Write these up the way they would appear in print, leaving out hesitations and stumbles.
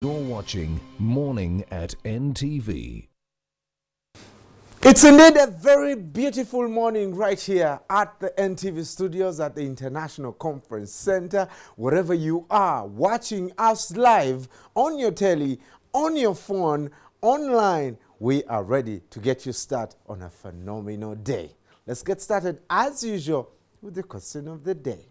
You're watching Morning at NTV. It's indeed a very beautiful morning right here at the NTV studios at the International Conference Center. Wherever you are watching us live on your telly, on your phone, online, we are ready to get you started on a phenomenal day. Let's get started as usual with the question of the day.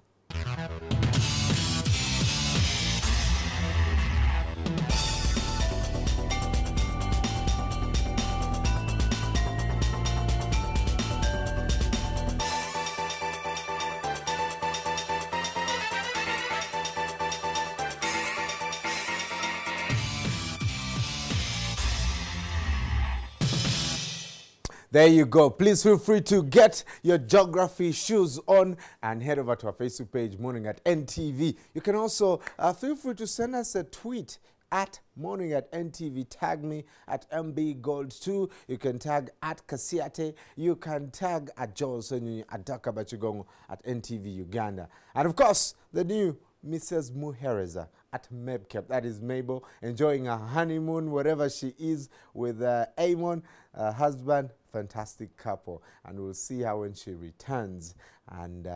There you go. Please feel free to get your geography shoes on and head over to our Facebook page, Morning at NTV. You can also feel free to send us a tweet at Morning at NTV. Tag me at MBGold2. You can tag at Kasiate. You can tag at Joel Sonyi at Dakabachigongo at NTVUganda. And of course, the new Mrs. Muhereza at Mebkep. That is Mabel, enjoying her honeymoon wherever she is with Amon, husband. Fantastic couple, and we'll see her when she returns. And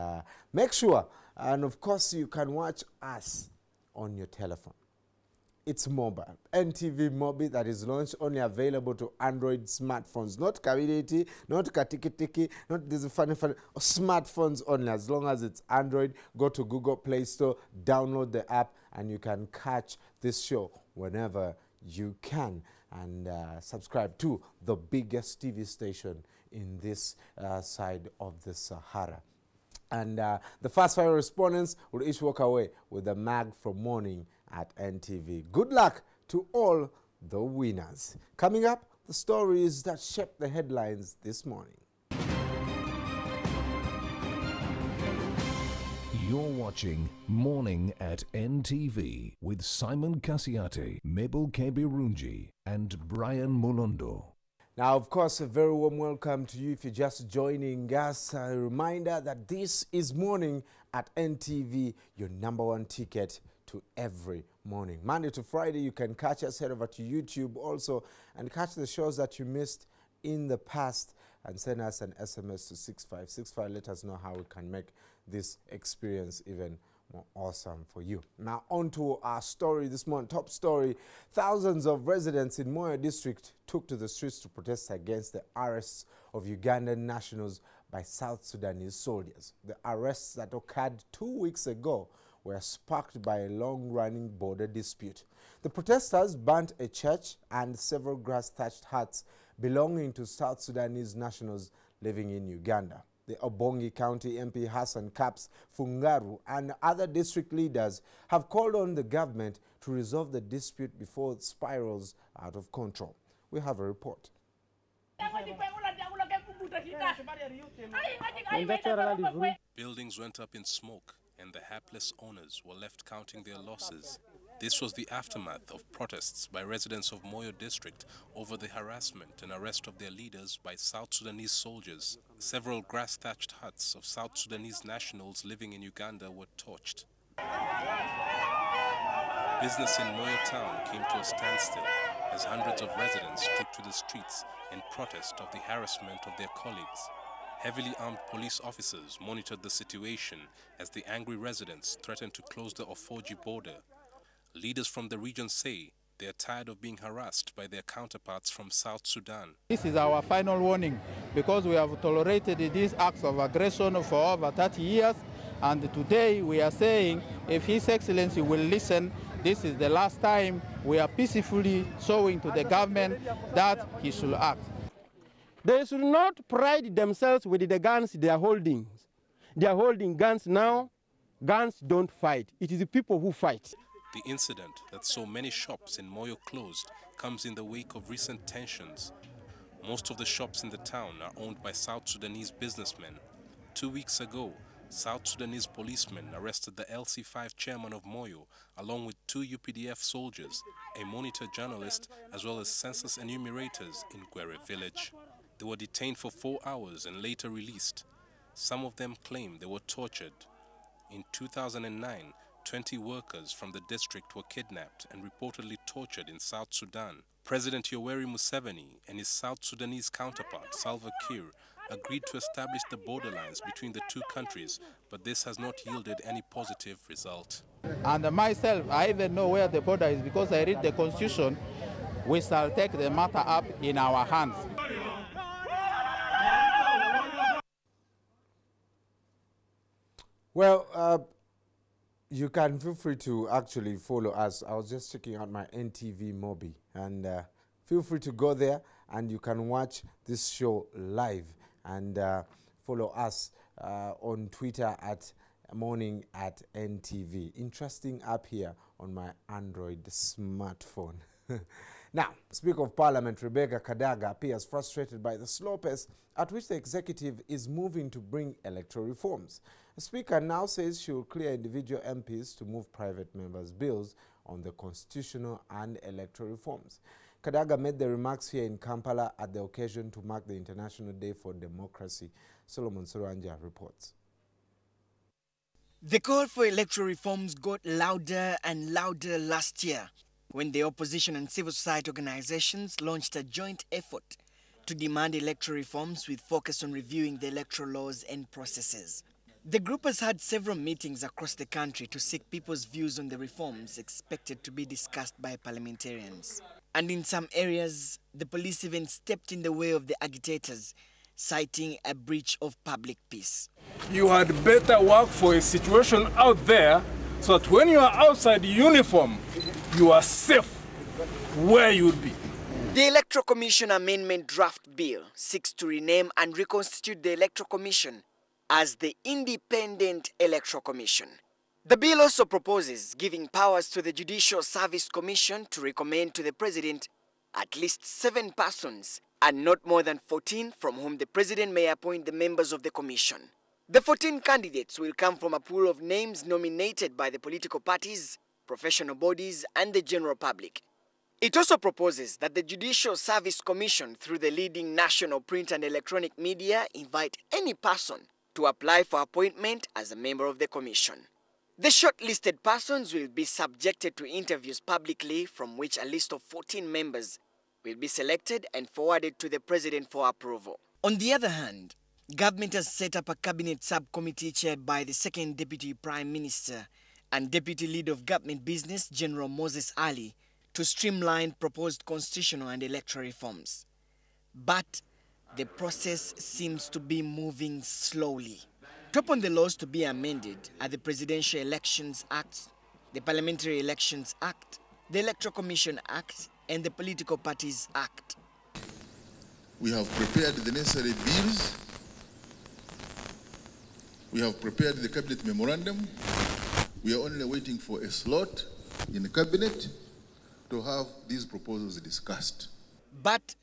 make sure, and of course, you can watch us on your telephone. It's mobile. NTV Mobile that is launched, only available to Android smartphones. Not Kavideti, not Katikitiki, not this funny, smartphones only. As long as it's Android, go to Google Play Store, download the app, and you can catch this show whenever you can. And subscribe to the biggest TV station in this side of the Sahara. And the first 5 respondents will each walk away with a mag from Morning at NTV. Good luck to all the winners. Coming up, the stories that shaped the headlines this morning. You're watching Morning at NTV with Simon Kasiate, Mabel Kebirunji, and Brian Mulundo. Now, of course, a very warm welcome to you if you're just joining us. A reminder that this is Morning at NTV, your #1 ticket to every morning. Monday to Friday, you can catch us. Head over to YouTube also and catch the shows that you missed in the past and send us an SMS to 6565. Let us know how we can make this experience even more awesome for you. Now on to our story this morning. Top story: thousands of residents in Moyo district took to the streets to protest against the arrests of Ugandan nationals by South Sudanese soldiers. The arrests that occurred 2 weeks ago were sparked by a long-running border dispute. The protesters burnt a church and several grass-thatched huts belonging to South Sudanese nationals living in Uganda. The Obongi County MP Hassan Kaps Fungaru and other district leaders have called on the government to resolve the dispute before it spirals out of control. We have a report. Buildings went up in smoke and the hapless owners were left counting their losses. This was the aftermath of protests by residents of Moyo district over the harassment and arrest of their leaders by South Sudanese soldiers. Several grass-thatched huts of South Sudanese nationals living in Uganda were torched. Business in Moyo town came to a standstill as hundreds of residents took to the streets in protest of the harassment of their colleagues. Heavily armed police officers monitored the situation as the angry residents threatened to close the Ofoji border. Leaders from the region say they are tired of being harassed by their counterparts from South Sudan. This is our final warning because we have tolerated these acts of aggression for over 30 years. And today we are saying if His Excellency will listen, this is the last time we are peacefully showing to the government that he should act. They should not pride themselves with the guns they are holding. They are holding guns now. Guns don't fight. It is the people who fight. The incident that saw many shops in Moyo closed comes in the wake of recent tensions. Most of the shops in the town are owned by South Sudanese businessmen. 2 weeks ago, South Sudanese policemen arrested the LC5 chairman of Moyo, along with 2 UPDF soldiers, a monitor journalist, as well as census enumerators in Gwere village. They were detained for 4 hours and later released. Some of them claim they were tortured. In 2009, 20 workers from the district were kidnapped and reportedly tortured in South Sudan. President Yoweri Museveni and his South Sudanese counterpart, Salva Kiir, agreed to establish the borderlines between the two countries, but this has not yielded any positive result. And myself, I even know where the border is because I read the Constitution. We shall take the matter up in our hands. Well, you can feel free to actually follow us. I was just checking out my NTV Mobi, and feel free to go there and you can watch this show live, and follow us on Twitter at Morning at NTV. Interesting app here on my Android smartphone. Now, Speaker of Parliament Rebecca Kadaga appears frustrated by the slow pace at which the executive is moving to bring electoral reforms. The Speaker now says she will clear individual MPs to move private members' bills on the constitutional and electoral reforms. Kadaga made the remarks here in Kampala at the occasion to mark the International Day for Democracy. Solomon Soranja reports. The call for electoral reforms got louder and louder last year when the opposition and civil society organizations launched a joint effort to demand electoral reforms with focus on reviewing the electoral laws and processes. The group has had several meetings across the country to seek people's views on the reforms expected to be discussed by parliamentarians. And in some areas, the police even stepped in the way of the agitators, citing a breach of public peace. You had better work for a situation out there so that when you are outside uniform, you are safe where you would be. The Electoral Commission Amendment Draft Bill seeks to rename and reconstitute the Electoral Commission as the Independent Electoral Commission. The bill also proposes giving powers to the Judicial Service Commission to recommend to the President at least 7 persons and not more than 14 from whom the President may appoint the members of the Commission. The 14 candidates will come from a pool of names nominated by the political parties, professional bodies, and the general public. It also proposes that the Judicial Service Commission, through the leading national print and electronic media, invite any person to apply for appointment as a member of the Commission. The shortlisted persons will be subjected to interviews publicly, from which a list of 14 members will be selected and forwarded to the President for approval. On the other hand, government has set up a cabinet subcommittee chaired by the Second Deputy Prime Minister and Deputy Leader of Government Business, General Moses Ali, to streamline proposed constitutional and electoral reforms. But the process seems to be moving slowly. Top on the laws to be amended are the Presidential Elections Act, the Parliamentary Elections Act, the Electoral Commission Act, and the Political Parties Act. We have prepared the necessary bills. We have prepared the cabinet memorandum. We are only waiting for a slot in the cabinet to have these proposals discussed. But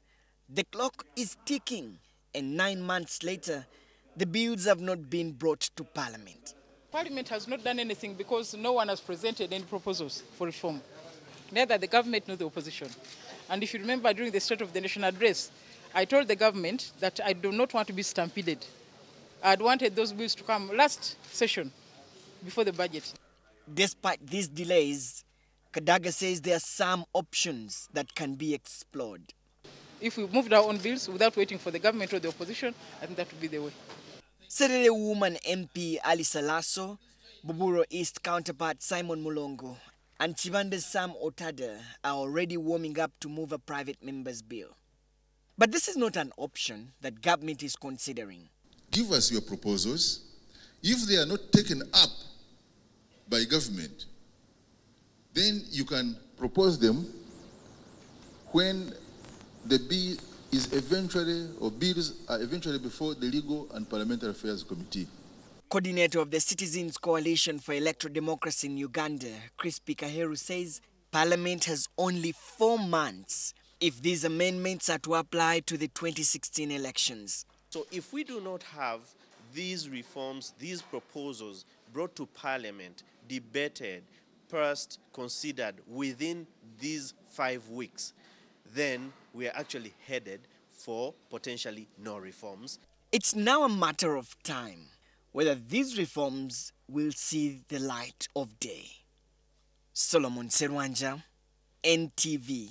the clock is ticking, and 9 months later, the bills have not been brought to Parliament. Parliament has not done anything because no one has presented any proposals for reform. Neither the government nor the opposition. And if you remember, during the State of the Nation address, I told the government that I do not want to be stampeded. I had wanted those bills to come last session before the budget. Despite these delays, Kadaga says there are some options that can be explored. If we moved our own bills without waiting for the government or the opposition, I think that would be the way. Saturday woman MP Ali Salaso, Buburo East counterpart Simon Mulongo, and Chivande's Sam Otada are already warming up to move a private member's bill. But this is not an option that government is considering. Give us your proposals. If they are not taken up by government, then you can propose them when the bill is eventually, or bills are eventually before the Legal and Parliamentary Affairs Committee. Coordinator of the Citizens Coalition for Electoral Democracy in Uganda, Crispy Kaheru, says Parliament has only 4 months if these amendments are to apply to the 2016 elections. So if we do not have these reforms, these proposals brought to Parliament, debated, passed, considered within these 5 weeks, then we are actually headed for potentially no reforms. It's now a matter of time. whether these reforms will see the light of day. Solomon Serwanja, NTV.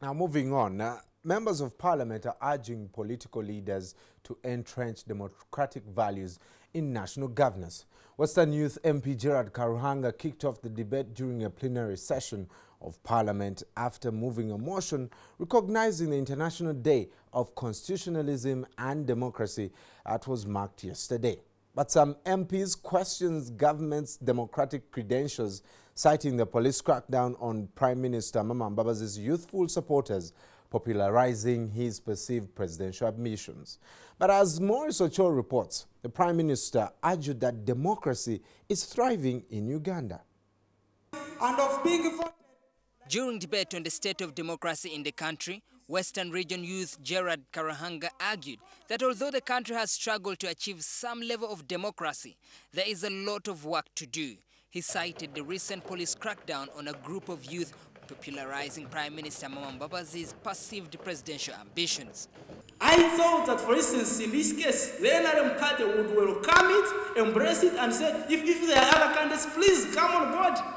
Now moving on, members of parliament are urging political leaders to entrench democratic values in national governance. Western Youth MP Gerard Karuhanga kicked off the debate during a plenary session of parliament after moving a motion recognizing the International Day of Constitutionalism and Democracy that was marked yesterday. But some MPs questioned government's democratic credentials, citing the police crackdown on Prime Minister Mama Mbabazi's youthful supporters, popularizing his perceived presidential ambitions. But as Moyo reports, the Prime Minister argued that democracy is thriving in Uganda. And of being During debate on the state of democracy in the country, Western Region Youth Gerard Karuhanga argued that although the country has struggled to achieve some level of democracy, there is a lot of work to do. He cited the recent police crackdown on a group of youth popularizing Prime Minister Mama Mbabazi's perceived presidential ambitions. I thought that, for instance, in this case, the NRM party would welcome it, embrace it, and say, if there are other candidates, please come on board.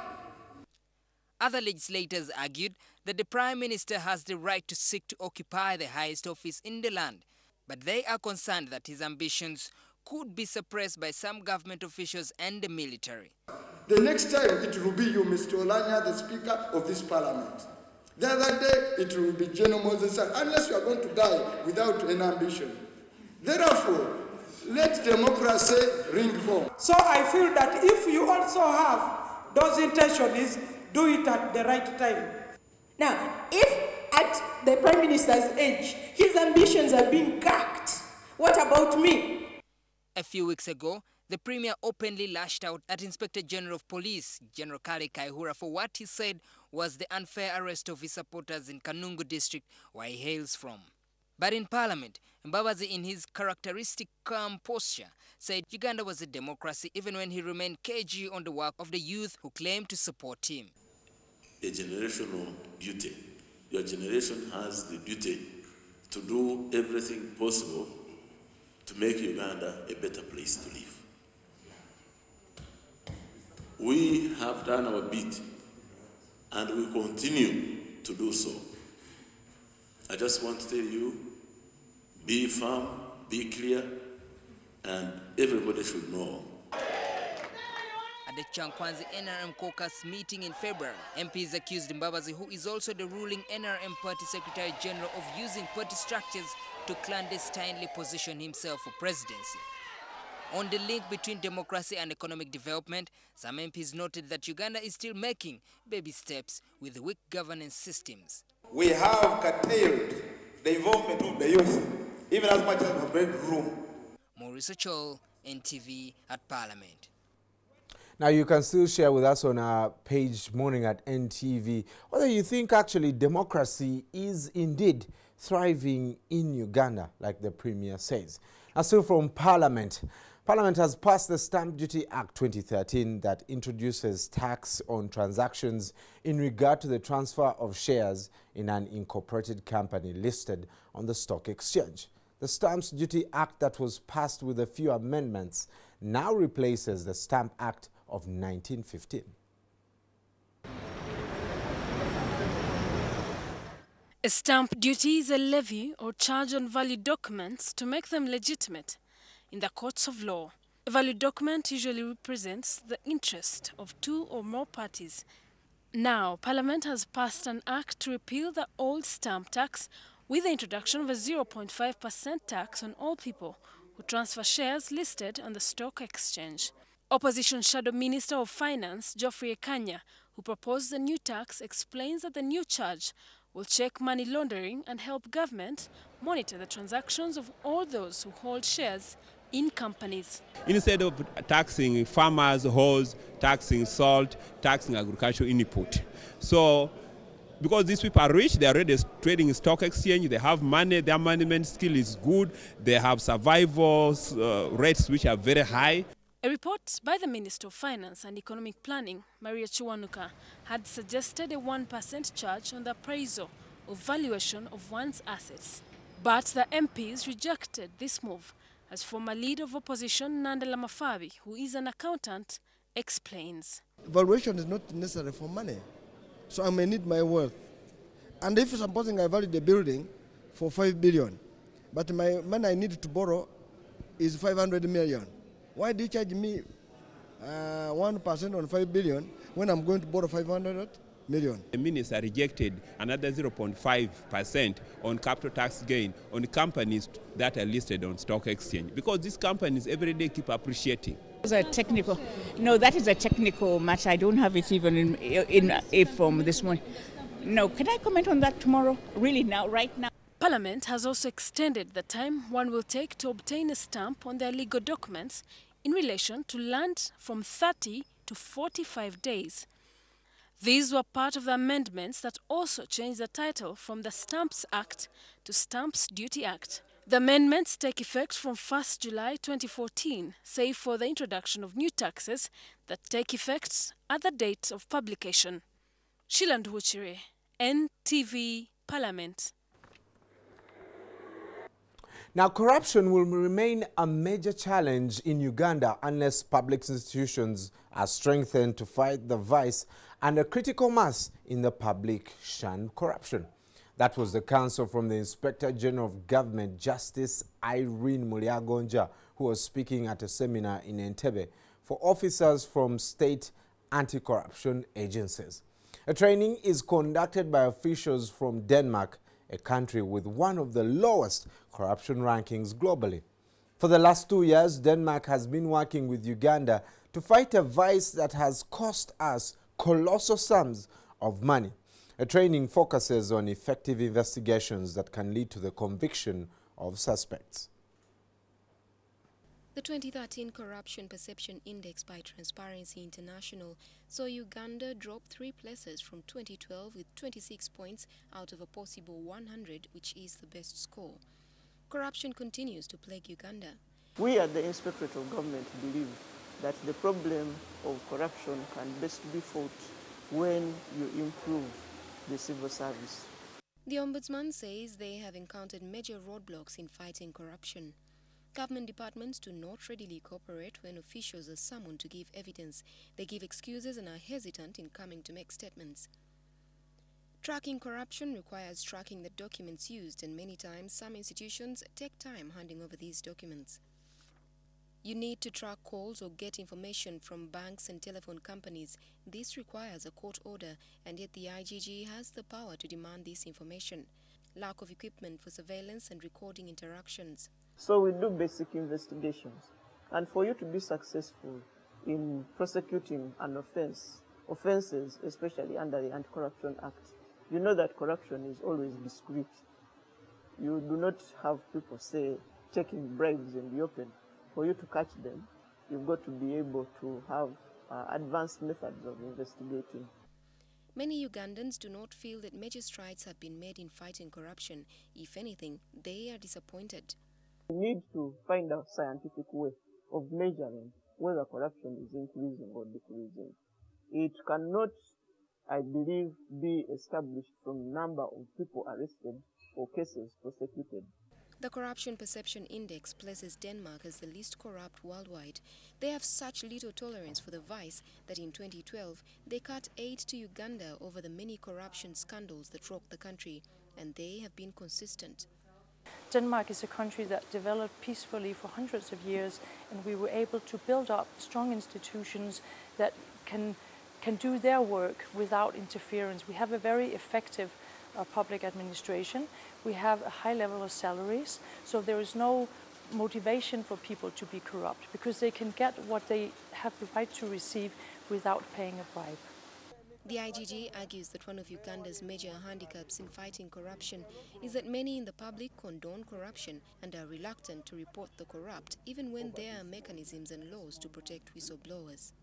Other legislators argued that the Prime Minister has the right to seek to occupy the highest office in the land, but they are concerned that his ambitions could be suppressed by some government officials and the military. The next time it will be you, Mr. Olanya, the Speaker of this Parliament. The other day it will be General Moses, unless you are going to die without an ambition. Therefore, let democracy ring home. So I feel that if you also have those intentions, do it at the right time. Now, if at the Prime Minister's age, his ambitions are being cracked, what about me? A few weeks ago, the Premier openly lashed out at Inspector General of Police, General Kale Kaihura, for what he said was the unfair arrest of his supporters in Kanungu district, where he hails from. But in Parliament, Mbabazi, in his characteristic calm posture, said Uganda was a democracy even when he remained cagey on the work of the youth who claimed to support him. A generational duty. Your generation has the duty to do everything possible to make Uganda a better place to live. We have done our bit and we continue to do so. I just want to tell you, be firm, be clear, and everybody should know. At the Chankwanzi NRM caucus meeting in February, MPs accused Mbabazi, who is also the ruling NRM Party Secretary General, of using party structures to clandestinely position himself for presidency. On the link between democracy and economic development, some MPs noted that Uganda is still making baby steps with weak governance systems. We have curtailed the involvement of the youth, even as much as we have made room. Maurice Chol, NTV at Parliament. Now you can still share with us on our page Morning at NTV whether you think actually democracy is indeed thriving in Uganda, like the Premier says. Now still from Parliament. Parliament has passed the Stamp Duty Act 2013 that introduces tax on transactions in regard to the transfer of shares in an incorporated company listed on the stock exchange. The Stamp Duty Act that was passed with a few amendments now replaces the Stamp Act of 1915. A stamp duty is a levy or charge on valid documents to make them legitimate in the courts of law. A valid document usually represents the interest of two or more parties. Now, Parliament has passed an act to repeal the old stamp tax with the introduction of a 0.5% tax on all people who transfer shares listed on the stock exchange. Opposition Shadow Minister of Finance, Geoffrey Ekanya, who proposed the new tax, explains that the new charge will check money laundering and help government monitor the transactions of all those who hold shares in companies. Instead of taxing farmers, horse, taxing salt, taxing agricultural input. So, because these people are rich, they are already trading in stock exchange, they have money, their management skill is good, they have survival rates which are very high. A report by the Minister of Finance and Economic Planning, Maria Chiwanuka, had suggested a 1% charge on the appraisal or valuation of one's assets. But the MPs rejected this move, as former leader of opposition Nandela Mafabi, who is an accountant, explains. Valuation is not necessary for money, so I may need my worth. And if supposing I value the building for 5 billion, but my money I need to borrow is 500 million, why do you charge me 1% on 5 billion when I'm going to borrow 500 million? The minister rejected another 0.5% on capital tax gain on companies that are listed on stock exchange, because these companies every day keep appreciating. That is a technical matter. I don't have it even in a form this morning. No, can I comment on that tomorrow? Really now, right now? Parliament has also extended the time one will take to obtain a stamp on their legal documents in relation to land from 30 to 45 days. These were part of the amendments that also changed the title from the Stamps Act to Stamps Duty Act. The amendments take effect from 1st July 2014, save for the introduction of new taxes that take effect at the date of publication. Sheila Nduchire, NTV Parliament. Now, corruption will remain a major challenge in Uganda unless public institutions are strengthened to fight the vice and a critical mass in the public shun corruption. That was the counsel from the Inspector General of Government, Justice Irene Mulyagonja, who was speaking at a seminar in Entebbe for officers from state anti-corruption agencies. A training is conducted by officials from Denmark, a country with one of the lowest corruption rankings globally. For the last 2 years, Denmark has been working with Uganda to fight a vice that has cost us colossal sums of money. A training focuses on effective investigations that can lead to the conviction of suspects. The 2013 Corruption Perception Index by Transparency International saw Uganda drop 3 places from 2012 with 26 points out of a possible 100, which is the best score. Corruption continues to plague Uganda. We at the Inspectorate of Government believe that the problem of corruption can best be fought when you improve the civil service. The Ombudsman says they have encountered major roadblocks in fighting corruption. Government departments do not readily cooperate when officials are summoned to give evidence. They give excuses and are hesitant in coming to make statements. Tracking corruption requires tracking the documents used, and many times some institutions take time handing over these documents. You need to track calls or get information from banks and telephone companies. This requires a court order, and yet the IGG has the power to demand this information. Lack of equipment for surveillance and recording interactions. So we do basic investigations. And for you to be successful in prosecuting an offenses, especially under the Anti-Corruption Act, you know that corruption is always discreet. You do not have people, say, taking bribes in the open. For you to catch them, you've got to be able to have advanced methods of investigating. Many Ugandans do not feel that major strides have been made in fighting corruption. If anything, they are disappointed. We need to find a scientific way of measuring whether corruption is increasing or decreasing. It cannot, I believe, be established from number of people arrested or cases prosecuted. The Corruption Perception Index places Denmark as the least corrupt worldwide. They have such little tolerance for the vice that in 2012, they cut aid to Uganda over the many corruption scandals that rocked the country, and they have been consistent. Denmark is a country that developed peacefully for hundreds of years, and we were able to build up strong institutions that can do their work without interference. We have a very effective public administration. We have a high level of salaries, so there is no motivation for people to be corrupt because they can get what they have the right to receive without paying a bribe. The IGG argues that one of Uganda's major handicaps in fighting corruption is that many in the public condone corruption and are reluctant to report the corrupt, even when there are mechanisms and laws to protect whistleblowers.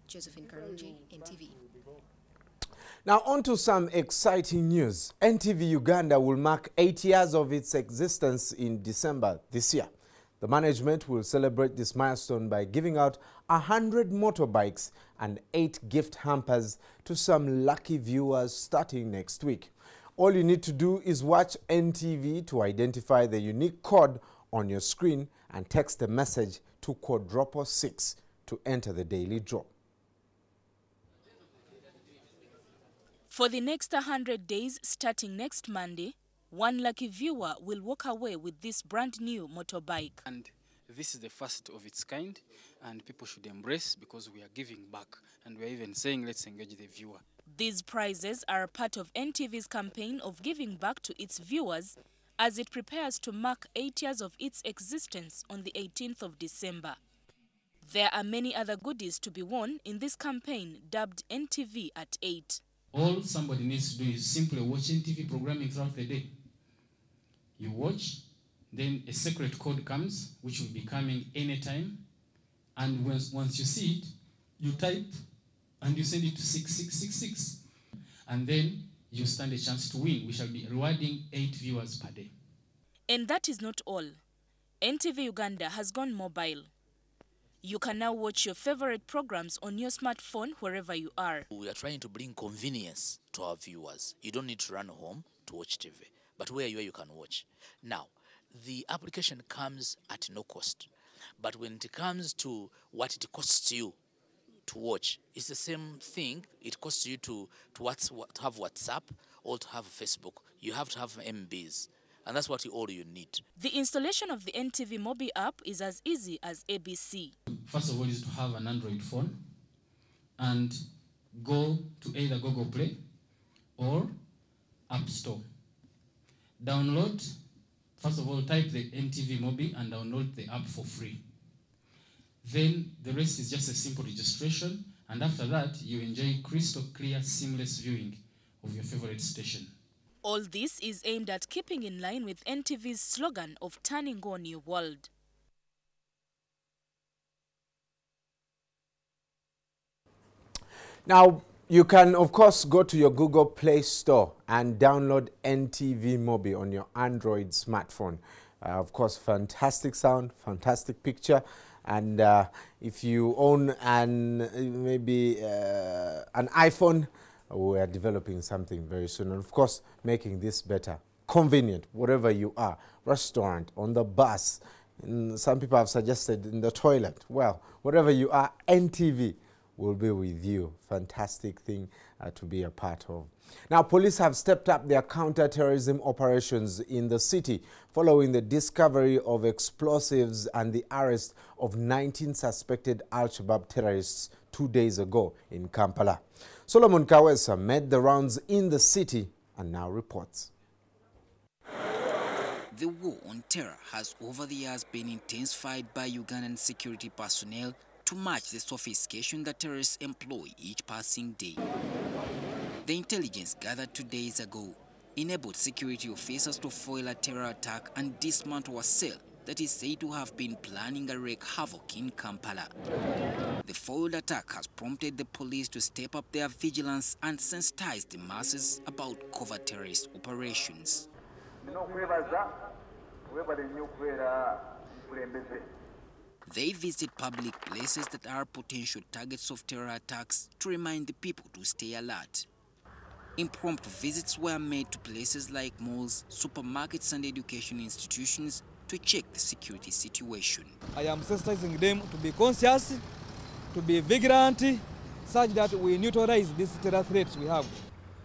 Josephine Karunji, NTV. Now on to some exciting news. NTVUganda will mark 8 years of its existence in December this year. The management will celebrate this milestone by giving out 100 motorbikes and 8 gift hampers to some lucky viewers starting next week. All you need to do is watch NTV to identify the unique code on your screen and text the message to quadruple 6 to enter the daily draw. For the next 100 days, starting next Monday, one lucky viewer will walk away with this brand new motorbike. And this is the first of its kind, and people should embrace because we are giving back. And we are even saying, let's engage the viewer. These prizes are a part of NTV's campaign of giving back to its viewers as it prepares to mark 8 years of its existence on the 18th of December. There are many other goodies to be won in this campaign dubbed NTV at 8. All somebody needs to do is simply watch NTV programming throughout the day. You watch, then a secret code comes, which will be coming anytime. And once you see it, you type and you send it to 6666. And then you stand a chance to win. We shall be rewarding 8 viewers per day. And that is not all. NTVUganda has gone mobile. You can now watch your favorite programs on your smartphone wherever you are. We are trying to bring convenience to our viewers. You don't need to run home to watch TV, but where you are, you can watch. Now, the application comes at no cost, but when it comes to what it costs you to watch, it's the same thing. It costs you to have WhatsApp or to have Facebook. You have to have MBs. And that's all you need. The installation of the NTV Mobi app is as easy as ABC. First of all is to have an Android phone and go to either Google Play or App Store. Download, first of all, type the NTV Mobi and download the app for free. Then the rest is just a simple registration, and after that, you enjoy crystal clear, seamless viewing of your favorite station. All this is aimed at keeping in line with NTV's slogan of turning on your world. Now, you can, of course, go to your Google Play Store and download NTV Mobi on your Android smartphone. Of course, fantastic sound, fantastic picture. And if you own maybe an iPhone, we are developing something very soon, and of course making this better, convenient wherever you are, restaurant, on the bus, some people have suggested in the toilet. Well, wherever you are, NTV will be with you. Fantastic thing to be a part of. Now, police have stepped up their counter-terrorism operations in the city following the discovery of explosives and the arrest of 19 suspected Al-Shabaab terrorists 2 days ago in Kampala. Solomon Kawesa made the rounds in the city and now reports. The war on terror has over the years been intensified by Ugandan security personnel to match the sophistication that terrorists employ each passing day. The intelligence gathered 2 days ago enabled security officers to foil a terror attack and dismantle a cell that is said to have been planning a wreak havoc in Kampala. The foiled attack has prompted the police to step up their vigilance and sensitize the masses about covert terrorist operations. They visit public places that are potential targets of terror attacks to remind the people to stay alert. Impromptu visits were made to places like malls, supermarkets and education institutions to check the security situation. I am sensitizing them to be conscious, to be vigilant, such that we neutralize these terror threats we have.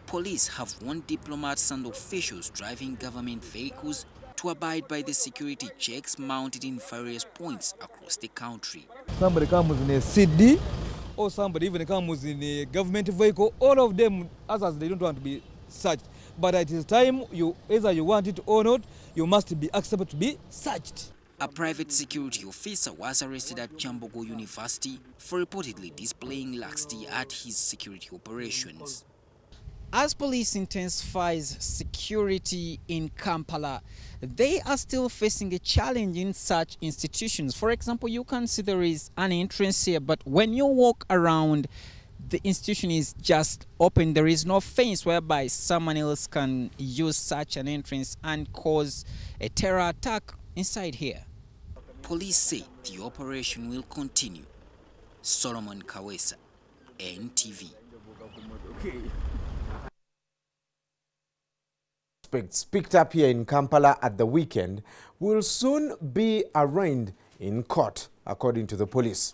Police have warned diplomats and officials driving government vehicles to abide by the security checks mounted in various points across the country. Somebody comes in a CD, or somebody even comes in a government vehicle, all of them, others, they don't want to be searched. But it is time, either you want it or not, you must be accepted to be searched. A private security officer was arrested at Chambogo University for reportedly displaying laxity at his security operations. As police intensifies security in Kampala, they are still facing a challenge in such institutions. For example, you can see there is an entrance here, but when you walk around, the institution is just open. There is no fence whereby someone else can use such an entrance and cause a terror attack inside here. Police say the operation will continue. Solomon Kawesa, NTV. Suspects picked up here in Kampala at the weekend will soon be arraigned in court, according to the police.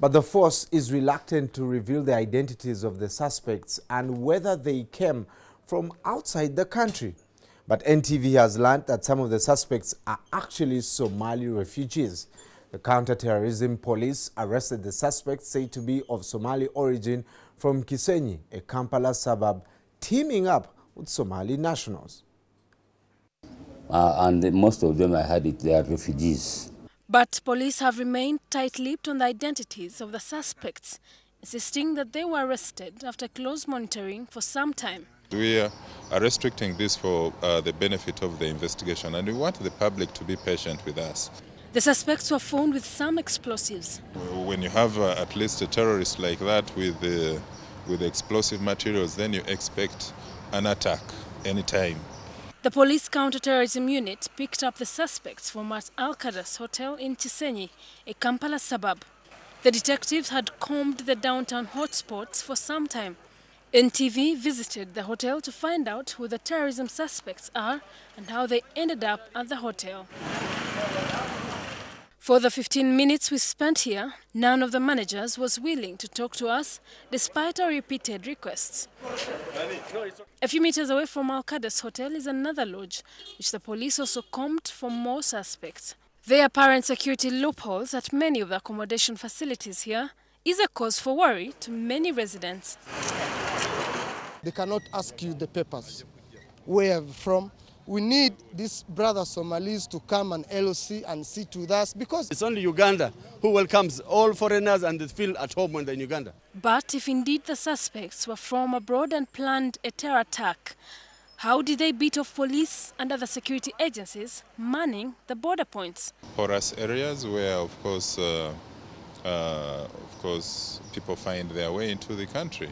But the force is reluctant to reveal the identities of the suspects and whether they came from outside the country. But NTV has learned that some of the suspects are actually Somali refugees. The Counter-terrorism police arrested the suspects said to be of Somali origin from Kisenyi, a Kampala suburb, teaming up with Somali nationals. And most of them, I heard it, they are refugees. But police have remained tight-lipped on the identities of the suspects, insisting that they were arrested after close monitoring for some time. We are restricting this for the benefit of the investigation, and we want the public to be patient with us. The suspects were found with some explosives. When you have at least a terrorist like that with explosive materials, then you expect an attack anytime. The police counter-terrorism unit picked up the suspects from At Ntv hotel in Kisenyi, a Kampala suburb. The detectives had combed the downtown hotspots for some time. NTV visited the hotel to find out who the terrorism suspects are and how they ended up at the hotel. For the 15 minutes we spent here, none of the managers was willing to talk to us despite our repeated requests. A few meters away from Al-Qaddas Hotel is another lodge, which the police also combed for more suspects. The apparent security loopholes at many of the accommodation facilities here is a cause for worry to many residents. They cannot ask you the papers, where you're from. We need these brothers Somalis to come and LOC and sit with us because it's only Uganda who welcomes all foreigners and they feel at home when they're in Uganda. But if indeed the suspects were from abroad and planned a terror attack, how did they beat off police and other security agencies manning the border points? Porous areas where, of course, people find their way into the country.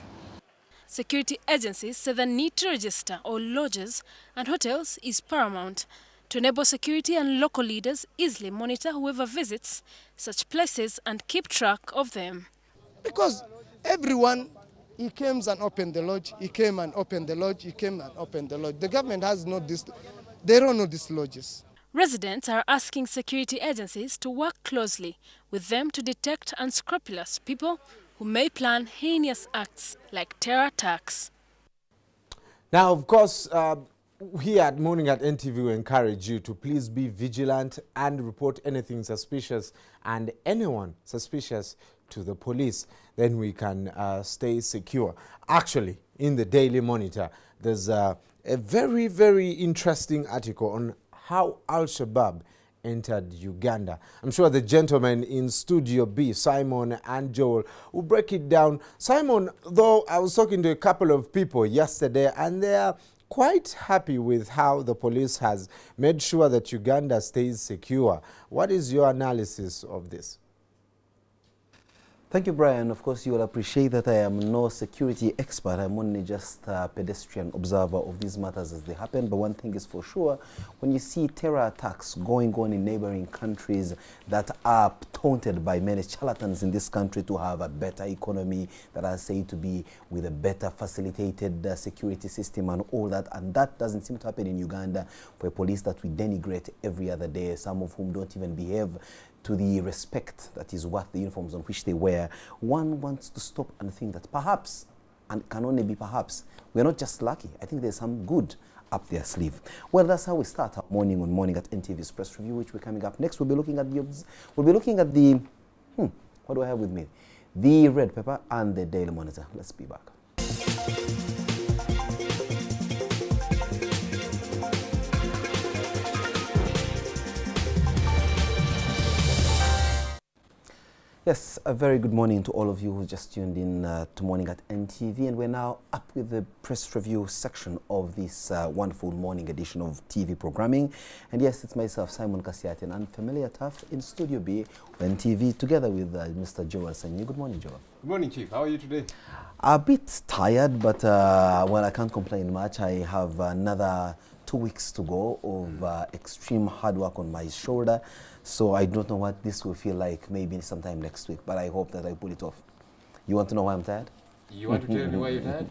Security agencies say the need to register all lodges and hotels is paramount to enable security and local leaders easily monitor whoever visits such places and keep track of them. Because everyone, he came and opened the lodge, he came and opened the lodge, he came and opened the lodge. The government has not this, they don't know these lodges. Residents are asking security agencies to work closely with them to detect unscrupulous people who may plan heinous acts like terror attacks. Now, of course, here at Morning at NTV, we encourage you to please be vigilant and report anything suspicious and anyone suspicious to the police. Then we can stay secure. Actually, in the Daily Monitor, there's a very, very interesting article on how Al-Shabaab entered Uganda. I'm sure the gentlemen in Studio B, Simon and Joel, will break it down. Simon, though, I was talking to a couple of people yesterday and they are quite happy with how the police has made sure that Uganda stays secure. What is your analysis of this? Thank you, Brian. Of course, you will appreciate that I am no security expert. I'm only just a pedestrian observer of these matters as they happen. But one thing is for sure, when you see terror attacks going on in neighboring countries that are taunted by many charlatans in this country to have a better economy, that are said to be with a better facilitated security system and all that, and that doesn't seem to happen in Uganda for a police that we denigrate every other day, some of whom don't even behave to the respect that is worth the uniforms on which they wear. One wants to stop and think that perhaps, and can only be perhaps, we're not just lucky. I think there's some good up their sleeve. Well, that's how we start our morning on Morning at NTV's Press Review, which we're coming up next. We'll be looking at the, what do I have with me? The Red Pepper and the Daily Monitor. Let's be back. Yes, a very good morning to all of you who just tuned in to Morning at NTV, and we're now up with the press review section of this wonderful morning edition of TV programming. And yes, it's myself, Simon Kasiati, and Unfamiliar Tough in Studio B on NTV, together with Mr. Joel Sanyi. Good morning, Joel. Good morning, Chief. How are you today? A bit tired, but well, I can't complain much. I have another 2 weeks to go of extreme hard work on my shoulder. So I don't know what this will feel like maybe sometime next week, but I hope that I pull it off. You want to know why I'm tired? You want to tell me why you're tired?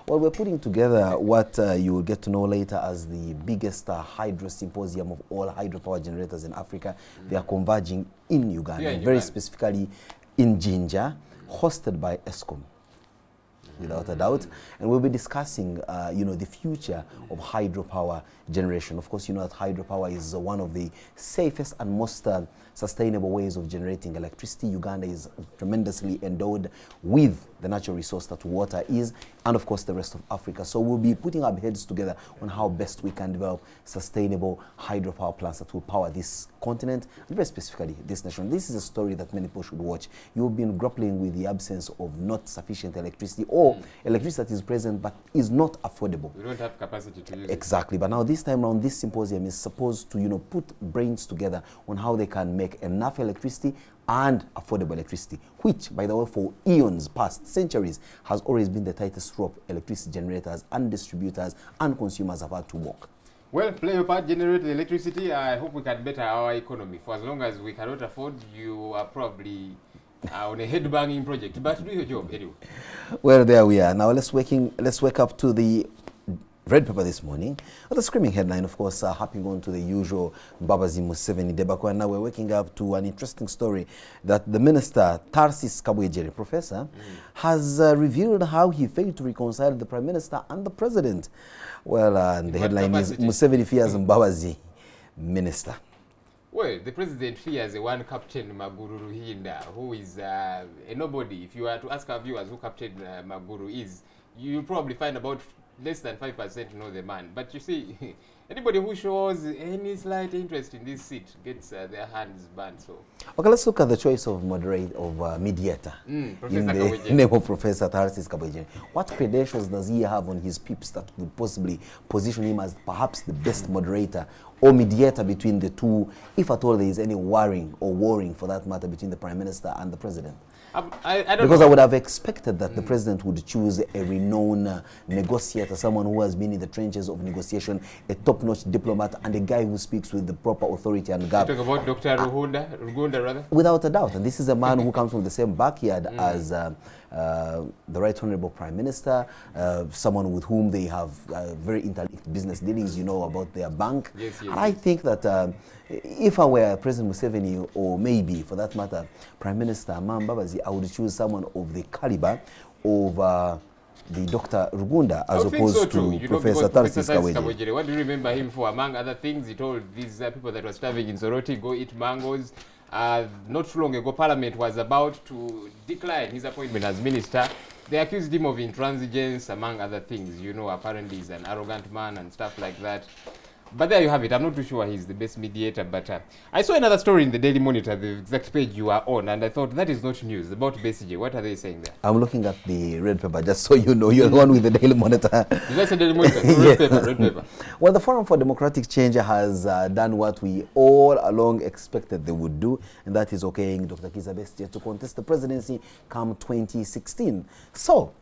Well, we're putting together what you will get to know later as the biggest hydro symposium of all hydropower generators in Africa. They are converging in Uganda, very specifically in Jinja, hosted by ESCOM, without a doubt. And we'll be discussing, the future of hydropower generation. Of course, you know that hydropower is one of the safest and most sustainable ways of generating electricity. Uganda is tremendously endowed with the natural resource that water is, and of course the rest of Africa. So we'll be putting our heads together on how best we can develop sustainable hydropower plants that will power this continent, and very specifically this nation. This is a story that many people should watch. You've been grappling with the absence of not sufficient electricity, or electricity that is present but is not affordable. We don't have capacity to use Exactly. But now this time around, this symposium is supposed to, put brains together on how they can make enough electricity and affordable electricity, which, by the way, for eons past, centuries, has always been the tightest rope electricity generators and distributors and consumers have had to walk. Well, play your part, generate the electricity. I hope we can better our economy. For as long as we cannot afford, you are probably on a head-banging project. But do your job anyway. Well, there we are. Now let's wake up to the red paper this morning. Well, the screaming headline, of course, hopping on to the usual Mbabazi Museveni debacle. And now we're waking up to an interesting story that the minister, Tarsis Kabwejere, professor, has revealed how he failed to reconcile the prime minister and the president. Well, and the headline is Museveni fears Mbabazi minister. Well, the president fears one Captain Maguru Ruhinda, who is a nobody. If you were to ask our viewers who Captain Maguru is, you'll probably find about less than 5% know the man. But you see, anybody who shows any slight interest in this seat gets their hands burned. So, okay, let's look at the choice of mediator in the name of Professor Tarsis Kabwejere. What credentials does he have on his pips that would possibly position him as perhaps the best moderator or mediator between the two, if at all there is any warring for that matter between the prime minister and the president? I don't because know. I would have expected that the president would choose a renowned negotiator, someone who has been in the trenches of negotiation, a top-notch diplomat, and a guy who speaks with the proper authority and gab. You talk about Dr. Rugunda, rather? Without a doubt. And this is a man who comes from the same backyard as the Right Honorable Prime Minister, someone with whom they have very interlinked business dealings, about their bank. Yes, and I think that if I were President Museveni, or maybe, for that matter, Prime Minister Mbabazi, I would choose someone of the caliber of the Dr. Rugunda, as opposed to Professor Tarsis Kabwejere. What do you remember him for? Among other things, he told these people that were starving in Zoroti, go eat mangoes. Not too long ago, Parliament was about to decline his appointment as minister. They accused him of intransigence, among other things. Apparently he's an arrogant man and stuff like that. But there you have it. I'm not too sure he's the best mediator, but I saw another story in the Daily Monitor, the exact page you are on, and I thought that is not news, about Besigye. What are they saying there? I'm looking at the red paper, just so you know. You're the one with the Daily Monitor. Did I say Daily Monitor? No, red paper, red paper. Well, the Forum for Democratic Change has done what we all along expected they would do, and that is okaying Dr. Kizza Besigye to contest the presidency come 2016. So,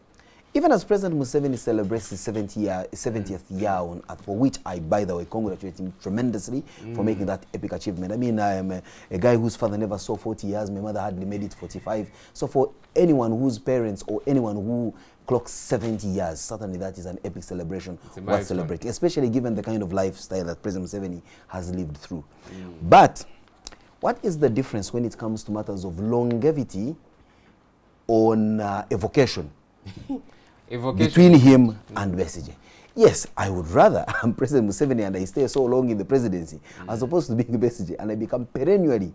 even as President Museveni celebrates his 70th year on Earth, for which I, by the way, congratulate him tremendously for making that epic achievement. I mean, I am a guy whose father never saw 40 years. My mother hardly made it 45. So for anyone whose parents or anyone who clocks 70 years, certainly that is an epic celebration worth celebrating, especially given the kind of lifestyle that President Museveni has lived through. But what is the difference when it comes to matters of longevity on evocation? Between him and Besigye? Yes, I would rather I'm President Museveni and I stay so long in the presidency as opposed to being Besigye and I become perennially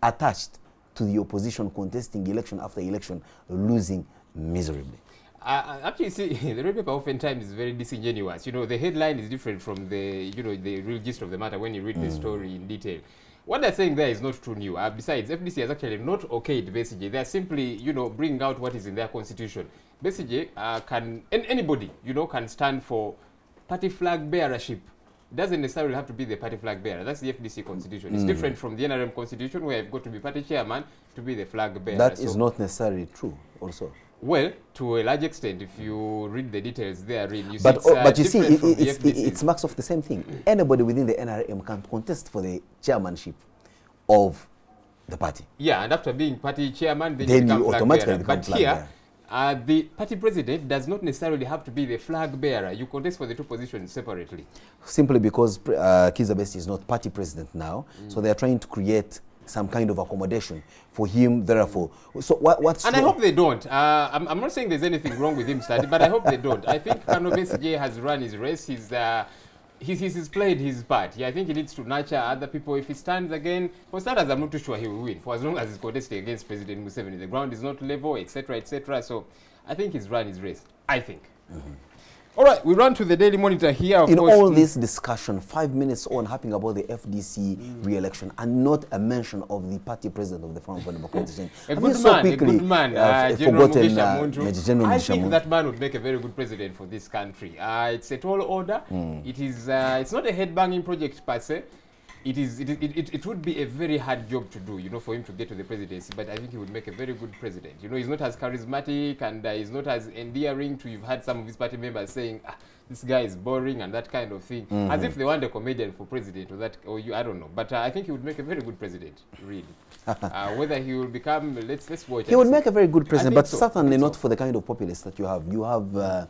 attached to the opposition, contesting election after election, losing miserably. Actually, see, the red paper oftentimes is very disingenuous. The headline is different from the, the real gist of the matter when you read the story in detail. What they're saying there is not too new. Besides, FDC has actually not okayed Besigye. They're simply, bringing out what is in their constitution. Besigye anybody, can stand for party flag bearership. It doesn't necessarily have to be the party flag bearer. That's the FDC constitution. It's different from the NRM constitution, where you've got to be party chairman to be the flag bearer. That is not necessarily true also. Well, to a large extent, if you read the details there, you but, see but you see, it's marks of the same thing. Anybody within the NRM can contest for the chairmanship of the party. Yeah, and after being party chairman, then you automatically become flag bearer. the party president does not necessarily have to be the flag bearer. You contest for the two positions separately. Simply because Kizza Besigye is not party president now, so they are trying to create some kind of accommodation for him, therefore. So what's and I hope they don't. I'm not saying there's anything wrong with him starting, but I hope they don't. I think Kano Besigye has run his race. He's played his part. Yeah, I think he needs to nurture other people. If he stands again, for starters, I'm not too sure he will win. For as long as he's contesting against President Museveni, the ground is not level, etc., etc. So I think he's run his race. I think. All right, we run to the Daily Monitor here. In all this discussion, 5 minutes on happening about the FDC re-election and not a mention of the party president of the Front for Democratic Change. A good man, forgotten Major General I think Mugisha that man would make a very good president for this country. It's a tall order. It is. It's not a head-banging project per se. It would be a very hard job to do, you know, for him to get to the presidency, but I think he would make a very good president. You know, he's not as charismatic and he's not as endearing to, you've had some of his party members saying, this guy is boring and that kind of thing, as if they want a comedian for president or that, or you, I don't know. But I think he would make a very good president, really. Whether he will become, let's watch. He would make a very good president, but so. certainly not for the kind of populace that you have. You have...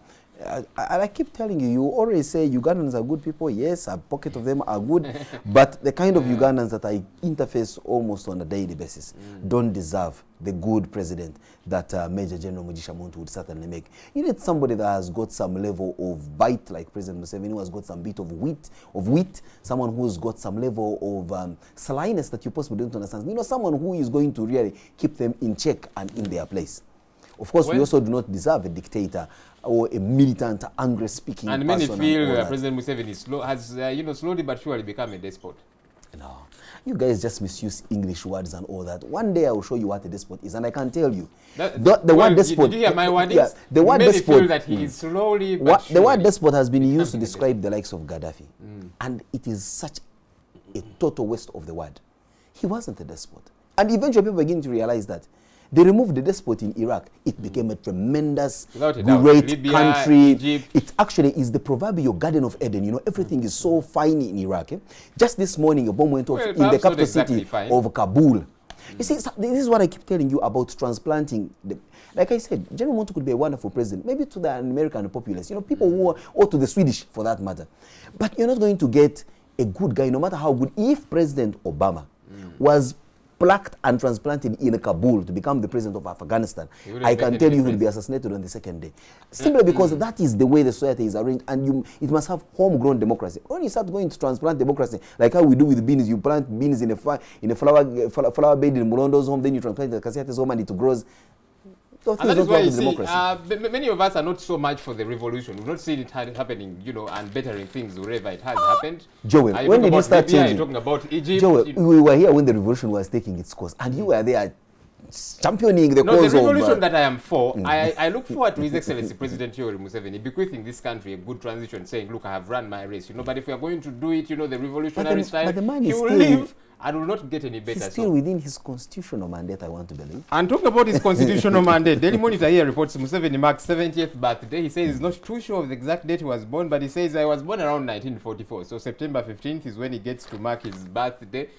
I keep telling you, you always say Ugandans are good people. Yes, a pocket of them are good, but the kind of Ugandans that I interface almost on a daily basis don't deserve the good president that Major General Mugisha Muntu would certainly make. You need somebody that has got some level of bite, like President Museveni, who has got some bit of wit, someone who's got some level of slyness that you possibly don't understand. You know, someone who is going to really keep them in check and in their place. Of course, we also do not deserve a dictator or a militant, angry-speaking person. And many feel President Museveni has, slowly but surely become a despot. No. You guys just misuse English words and all that. One day I will show you what a despot is, and I can tell you. The word despot... Did you hear my wordings? Yeah, the word many despot... feel that he is slowly but surely... The word despot has been used to describe the likes of Gaddafi. And it is such a total waste of the word. He wasn't a despot. And eventually people begin to realize that they removed the despot in Iraq. It became a tremendous, great country. Egypt. It actually is the proverbial Garden of Eden. You know, everything is so fine in Iraq. Just this morning, a bomb went off in the capital city of Kabul. You see, this is what I keep telling you about transplanting. Like I said, General Muntu could be a wonderful president, maybe to the American populace, you know, people who are, or to the Swedish for that matter. But you're not going to get a good guy, no matter how good. If President Obama was plucked and transplanted in Kabul to become the president of Afghanistan, I can tell you he will be assassinated on the second day. Simply because that is the way the society is arranged, and it must have homegrown democracy. When you start going to transplant democracy, like how we do with beans, you plant beans in a flower bed in Mulondo's home, then you transplant it to Kasiate's home and it grows. And that is why you see, many of us are not so much for the revolution. We've not seen it happening, you know, and bettering things wherever it has happened. Joel, when did you start changing? You're talking about Egypt. Joel, we were here when the revolution was taking its course, and you were there championing the cause of... the revolution that I am for, I look forward to His Excellency President Yoweri Museveni bequeathing this country a good transition, saying, look, I have run my race, you know, but if we are going to do it, you know, the revolutionary style, he will leave and will not get any better. He's still within his constitutional mandate, I want to believe. And talking about his constitutional mandate, Daily Monitor here reports Museveni marks 70th birthday. He says he's not too sure of the exact date he was born, but he says I was born around 1944. So September 15th is when he gets to mark his birthday.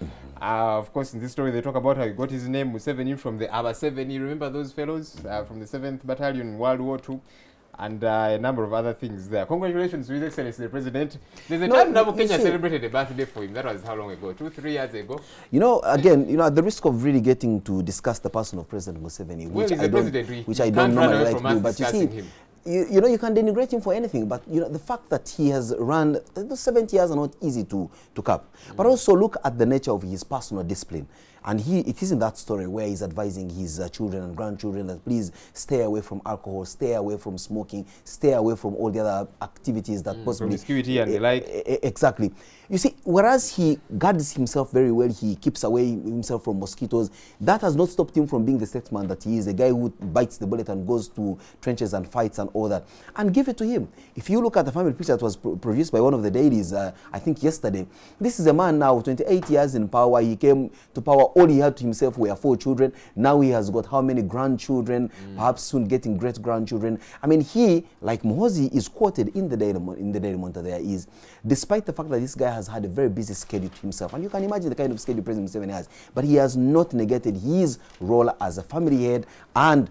Of course, in this story, they talk about how he got his name, Museveni, from the Aba 7. You remember those fellows from the 7th Battalion in World War II? And a number of other things there. Congratulations to His Excellency the President. There's a time now Kenya celebrated a birthday for him. That was how long ago? 2-3 years ago? You know, again, you know, at the risk of really getting to discuss the person of President Museveni, which I don't normally like to do, but you see, you know, you can denigrate him for anything, but you know, the fact that he has run, those 70 years are not easy to cap. But also look at the nature of his personal discipline. And it is in that story where he's advising his children and grandchildren that please stay away from alcohol, stay away from smoking, stay away from all the other activities that possibly... Promiscuity and the like. Exactly. You see, whereas he guards himself very well, he keeps away himself from mosquitoes, that has not stopped him from being the statesman that he is, a guy who bites the bullet and goes to trenches and fights and all that. And give it to him. If you look at the family picture that was produced by one of the dailies, I think yesterday, this is a man now, 28 years in power. He came to power, all he had to himself were 4 children. Now he has got how many grandchildren, perhaps soon getting great-grandchildren. I mean, he, like Muhoozi, is quoted in the Daily Monitor there is, despite the fact that this guy has had a very busy schedule to himself, and you can imagine the kind of schedule President Museveni has, but he has not negated his role as a family head and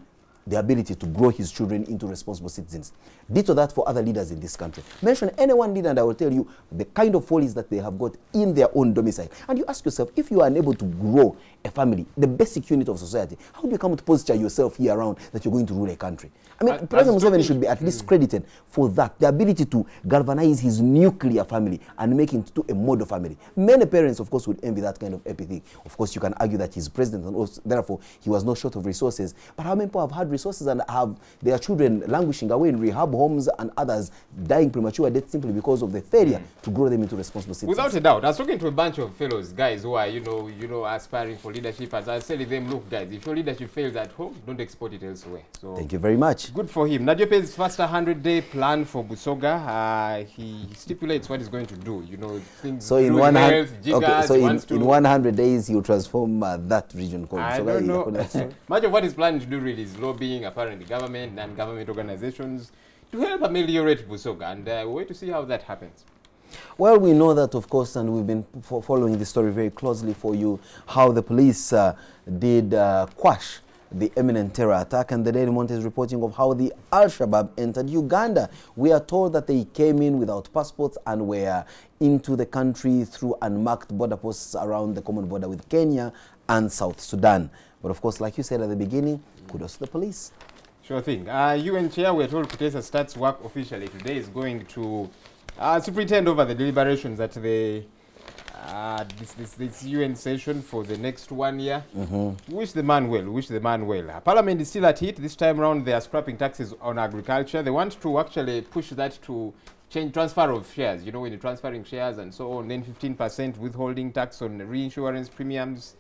the ability to grow his children into responsible citizens. Ditto that for other leaders in this country. Mention any one leader and I will tell you the kind of follies that they have got in their own domicile. And you ask yourself, if you are unable to grow a family, the basic unit of society, how do you come to posture yourself here around that you're going to rule a country? I mean, President Museveni should be at least credited for that, the ability to galvanize his nuclear family and make it to a model family. Many parents, of course, would envy that kind of empathy. Of course, you can argue that he's president and also, therefore he was not short of resources. But how many people have had resources and have their children languishing away in rehab homes and others dying premature death simply because of the failure to grow them into responsible citizens? Without a doubt. I was talking to a bunch of fellows, guys who are, you know, aspiring for leadership. As I was telling them, look, guys, if your leadership fails at home, don't export it elsewhere. So thank you very much. Good for him. Nadiope's first 100-day plan for Busoga, he stipulates what he's going to do. You know, things so in one in 100 days, he'll transform that region called Busoga. I don't know. Much of what he's planning to do really is lobbying, apparently, government and government organizations to help ameliorate Busoga, and we'll wait to see how that happens. Well, we know that, of course, and we've been following the story very closely for you, how the police did quash the imminent terror attack, and the Daily Monitor is reporting of how the Al-Shabaab entered Uganda. We are told that they came in without passports and were into the country through unmarked border posts around the common border with Kenya and South Sudan. But of course, like you said at the beginning, kudos to the police. Sure thing. UN Chair, we're told Kutesa starts work officially today, is going to superintend over the deliberations at the this UN session for the next 1 year. Wish the man well, wish the man well. Parliament is still at it. This time around, they are scrapping taxes on agriculture. They want to actually push that to change transfer of shares. You know, when you're transferring shares and so on, then 15% withholding tax on reinsurance premiums.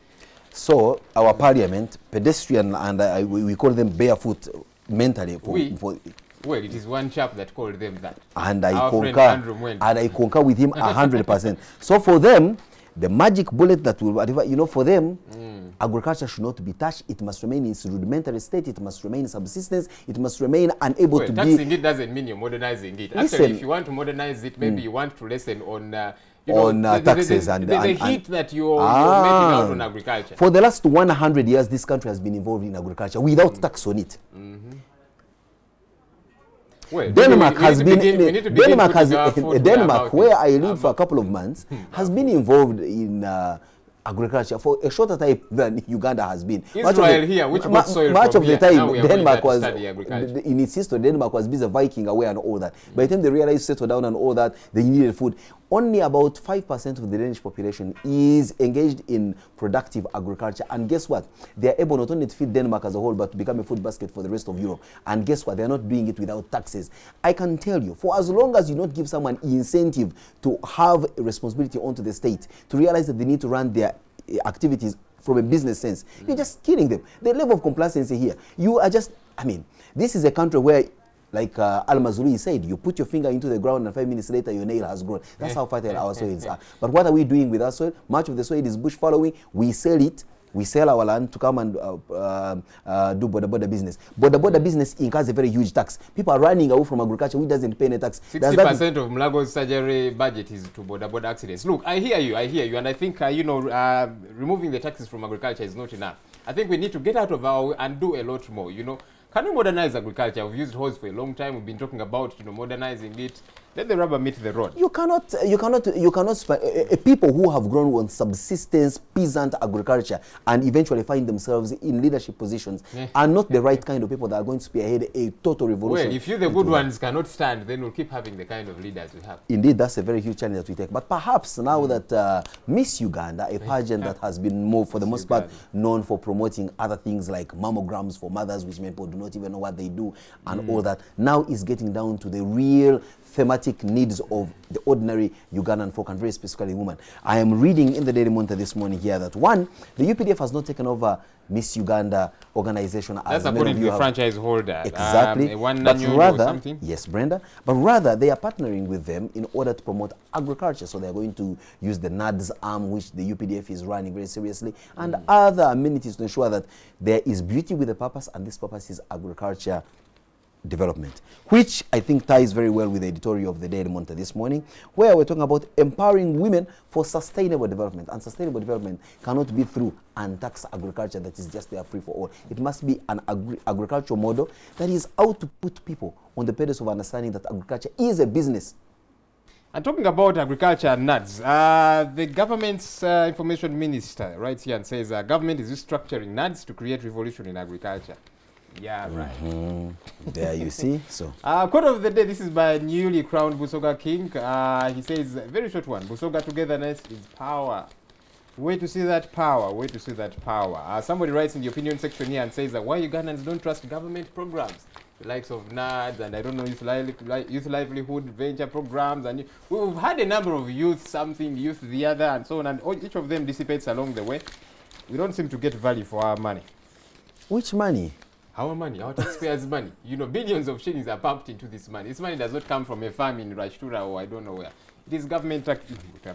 So, our parliament, pedestrian, and we call them barefoot mentally. Well, it is one chap that called them that. And I concur with him 100%. So for them, the magic bullet that will, whatever, you know, for them, agriculture should not be touched. It must remain in its rudimentary state. It must remain in subsistence. It must remain unable to be... Taxing it doesn't mean you're modernizing it. Listen, actually, if you want to modernize it, maybe you want to lessen on... taxes and the hit that you're making out on agriculture. For the last 100 years, this country has been involved in agriculture without tax on it. Well, Denmark has been Denmark, where I lived for a couple of months, has been involved in agriculture for a shorter time than Uganda has been. Israel here, which got soil much from of the here. time, Denmark was in in its history. Denmark was busy Viking away and all that. By the time they realized, settled down and all that, they needed food. Only about 5% of the Danish population is engaged in productive agriculture. And guess what? They are able not only to feed Denmark as a whole, but to become a food basket for the rest of Europe. And guess what? They are not doing it without taxes. I can tell you, for as long as you don't give someone incentive to have a responsibility onto the state, to realize that they need to run their activities from a business sense, you're just killing them. The level of complacency here, you are just, I mean, this is a country where, like Al-Mazrui said, you put your finger into the ground and 5 minutes later your nail has grown. That's how fertile our soils are. But what are we doing with our soil? Much of the soil is bush following. We sell it. We sell our land to come and do border business. Border business incurs a very huge tax. People are running away from agriculture, which doesn't pay any tax. 60% of Mlago's surgery budget is to border accidents. Look, I hear you, and I think, removing the taxes from agriculture is not enough. I think we need to get out of our way and do a lot more, Can we modernize agriculture? We've used horse for a long time. We've been talking about, modernizing it. Let the rubber meet the road. You cannot people who have grown on subsistence, peasant agriculture, and eventually find themselves in leadership positions are not the right kind of people that are going to spearhead a total revolution. Well, if you, the good ones, cannot stand, then we'll keep having the kind of leaders we have. Indeed, that's a very huge challenge that we take. But perhaps now that Miss Uganda, a pageant that has been more, for the most part, known for promoting other things like mammograms for mothers, which people do not even know what they do, and all that, now is getting down to the real thematic needs of the ordinary Ugandan folk, and very specifically women. I am reading in the Daily Monitor this morning here that, one, the UPDF has not taken over Miss Uganda organization as according to the franchise holder. Exactly. But rather, yes, Brenda, but rather they are partnering with them in order to promote agriculture. So they are going to use the NADS arm, which the UPDF is running very seriously, and other amenities to ensure that there is beauty with a purpose, and this purpose is agriculture development, which I think ties very well with the editorial of the Daily Monitor this morning, where we're talking about empowering women for sustainable development. And sustainable development cannot be through untaxed agriculture that is just there free for all. It must be an agricultural model that is out to put people on the pedestal of understanding that agriculture is a business. And talking about agriculture and nuts, the government's information minister writes here and says government is restructuring nuts to create revolution in agriculture. Yeah, right. There you see. So, quote of the day, this is by newly crowned Busoga King. He says, very short one, Busoga togetherness is power. Way to see that power, way to see that power. Somebody writes in the opinion section here and says that why Ugandans don't trust government programs. The likes of NADS and I don't know, youth livelihood venture programs. And we've had a number of youth something, youth the other, and so on. And each of them dissipates along the way. We don't seem to get value for our money. Which money? Our money, our taxpayers' money. You know, billions of shillings are pumped into this money. This money does not come from a farm in Rashtura or I don't know where. It is government tax.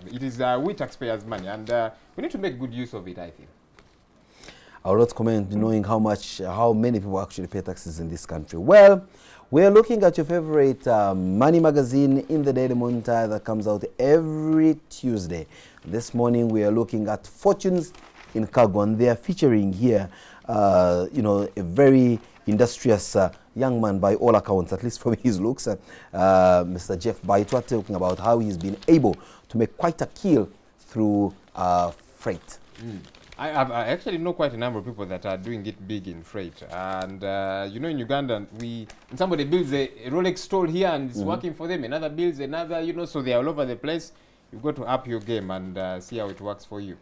It is we taxpayers' money, and we need to make good use of it, I think. I will not comment knowing how many people actually pay taxes in this country. Well, we are looking at your favorite money magazine in the Daily Monitor that comes out every Tuesday. This morning we are looking at Fortunes in Cargo, and they are featuring here, you know, a very industrious young man by all accounts, at least from his looks, Mr. Jeff Baitwa, talking about how he's been able to make quite a kill through freight. I actually know quite a number of people that are doing it big in freight. And, you know, in Uganda, when somebody builds a Rolex store here and it's working for them, another builds another, you know, so they're all over the place. You've got to up your game and see how it works for you.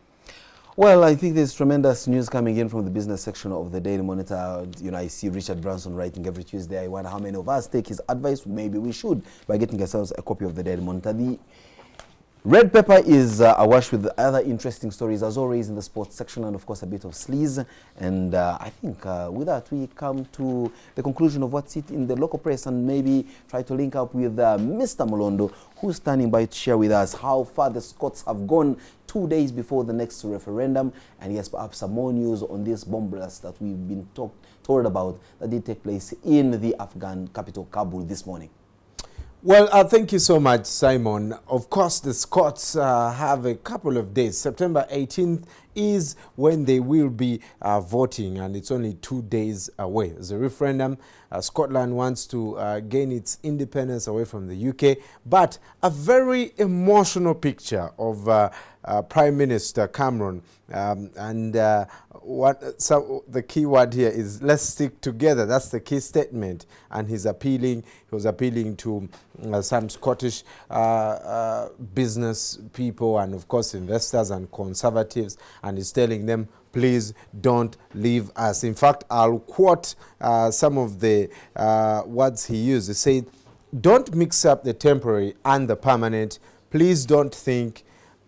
Well, I think there's tremendous news coming in from the business section of the Daily Monitor. You know, I see Richard Branson writing every Tuesday. I wonder how many of us take his advice. Maybe we should by getting ourselves a copy of the Daily Monitor. The red paper is awash with other interesting stories, as always, in the sports section, and of course a bit of sleaze. And I think with that we come to the conclusion of what's it in the local press, and maybe try to link up with Mr. Molondo, who's standing by to share with us how far the Scots have gone 2 days before the next referendum, and yes, perhaps some more news on this bomb blast that we've been told about that did take place in the Afghan capital, Kabul, this morning. Well, thank you so much, Simon. Of course, the Scots have a couple of days. September 18th is when they will be voting, and it's only 2 days away. There's a referendum. Scotland wants to gain its independence away from the UK, but a very emotional picture of Prime Minister Cameron. The key word here is let's stick together. That's the key statement. And he was appealing to some Scottish business people and of course investors and conservatives, and he's telling them, please don't leave us. In fact, I'll quote some of the words he used. He said, don't mix up the temporary and the permanent. Please don't think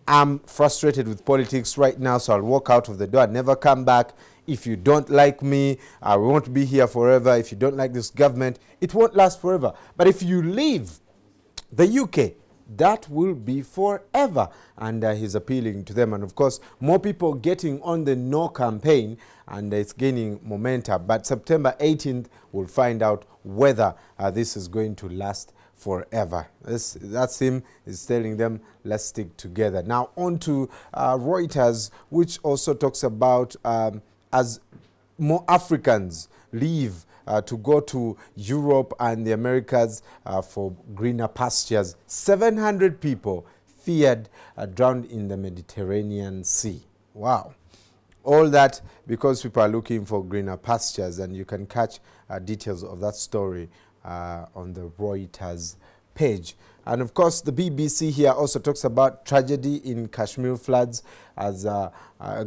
I'm frustrated with politics right now, so I'll walk out of the door and never come back. If you don't like me, I won't be here forever. If you don't like this government, it won't last forever. But if you leave the UK, that will be forever. And he's appealing to them. And of course, more people getting on the no campaign, and it's gaining momentum. But September 18th, we'll find out whether this is going to last forever. That's him. He's telling them, let's stick together. Now, on to Reuters, which also talks about as more Africans leave to go to Europe and the Americas for greener pastures. 700 people feared drowned in the Mediterranean Sea. Wow. All that because people are looking for greener pastures, and you can catch details of that story on the Reuters page. And of course, the BBC here also talks about tragedy in Kashmir floods as a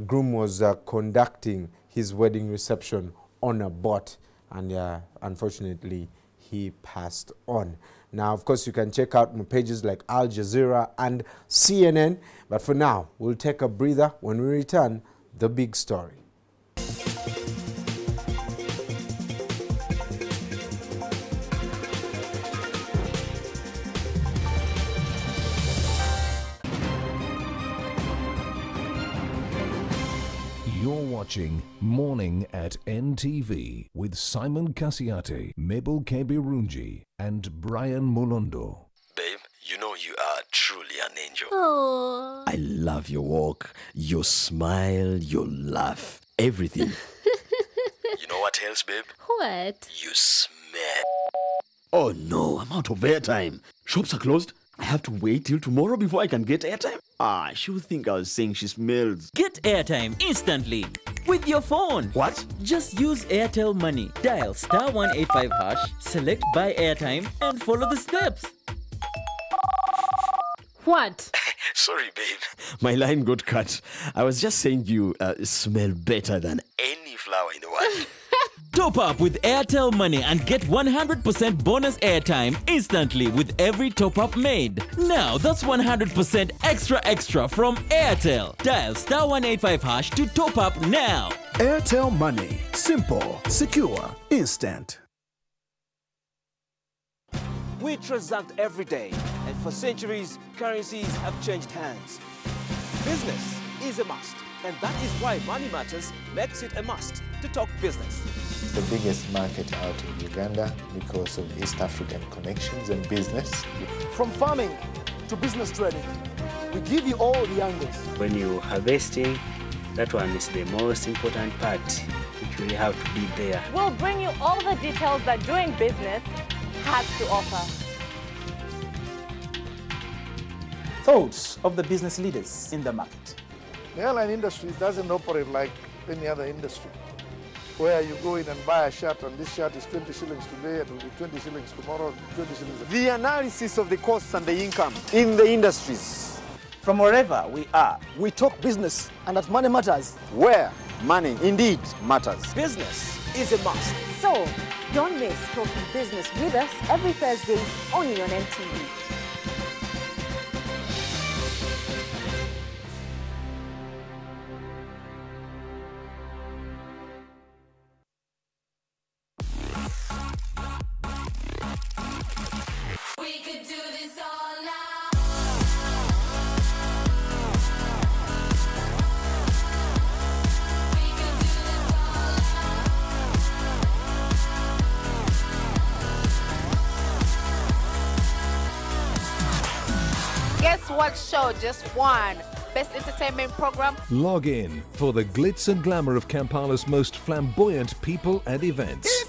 groom was conducting his wedding reception on a boat, and unfortunately he passed on. Now, of course, you can check out more pages like Al Jazeera and CNN, but for now, we'll take a breather. When we return, the big story. You're watching Morning at NTV with Simon Kasiate, Mabel Kebirunji, and Brian Molondo. Babe, you know you are truly an angel. Aww. I love your walk, your smile, your laugh, everything. You know what else, babe? What? You smell. Oh no, I'm out of airtime. Shops are closed. I have to wait till tomorrow before I can get airtime. She'll think I was saying she smells. Get airtime instantly with your phone. What? Just use Airtel Money. Dial *185 hash, select buy airtime, and follow the steps. What? Sorry, babe. My line got cut. I was just saying you smell better than any flower in the world. Top up with Airtel Money and get 100% bonus airtime instantly with every top up made. Now that's 100% extra from Airtel. Dial *185 hash to top up now. Airtel Money. Simple, secure, instant. We transact every day, and for centuries, currencies have changed hands. Business is a must, and that is why Money Matters makes it a must to talk business. It's the biggest market out in Uganda because of East African connections and business. From farming to business trading, we give you all the angles. When you're harvesting, that one is the most important part, which will have to be there. We'll bring you all the details that doing business has to offer. Thoughts of the business leaders in the market. The airline industry doesn't operate like any other industry, where you go in and buy a shirt and this shirt is 20 shillings today, it will be 20 shillings tomorrow, 20 shillings. The analysis of the costs and the income in the industries. From wherever we are, we talk business, and at Money Matters, where money indeed matters. Business is a must. So, don't miss talking business with us every Thursday only on NTV. Guess what show just won Best Entertainment Program? Log in for the glitz and glamour of Kampala's most flamboyant people and events.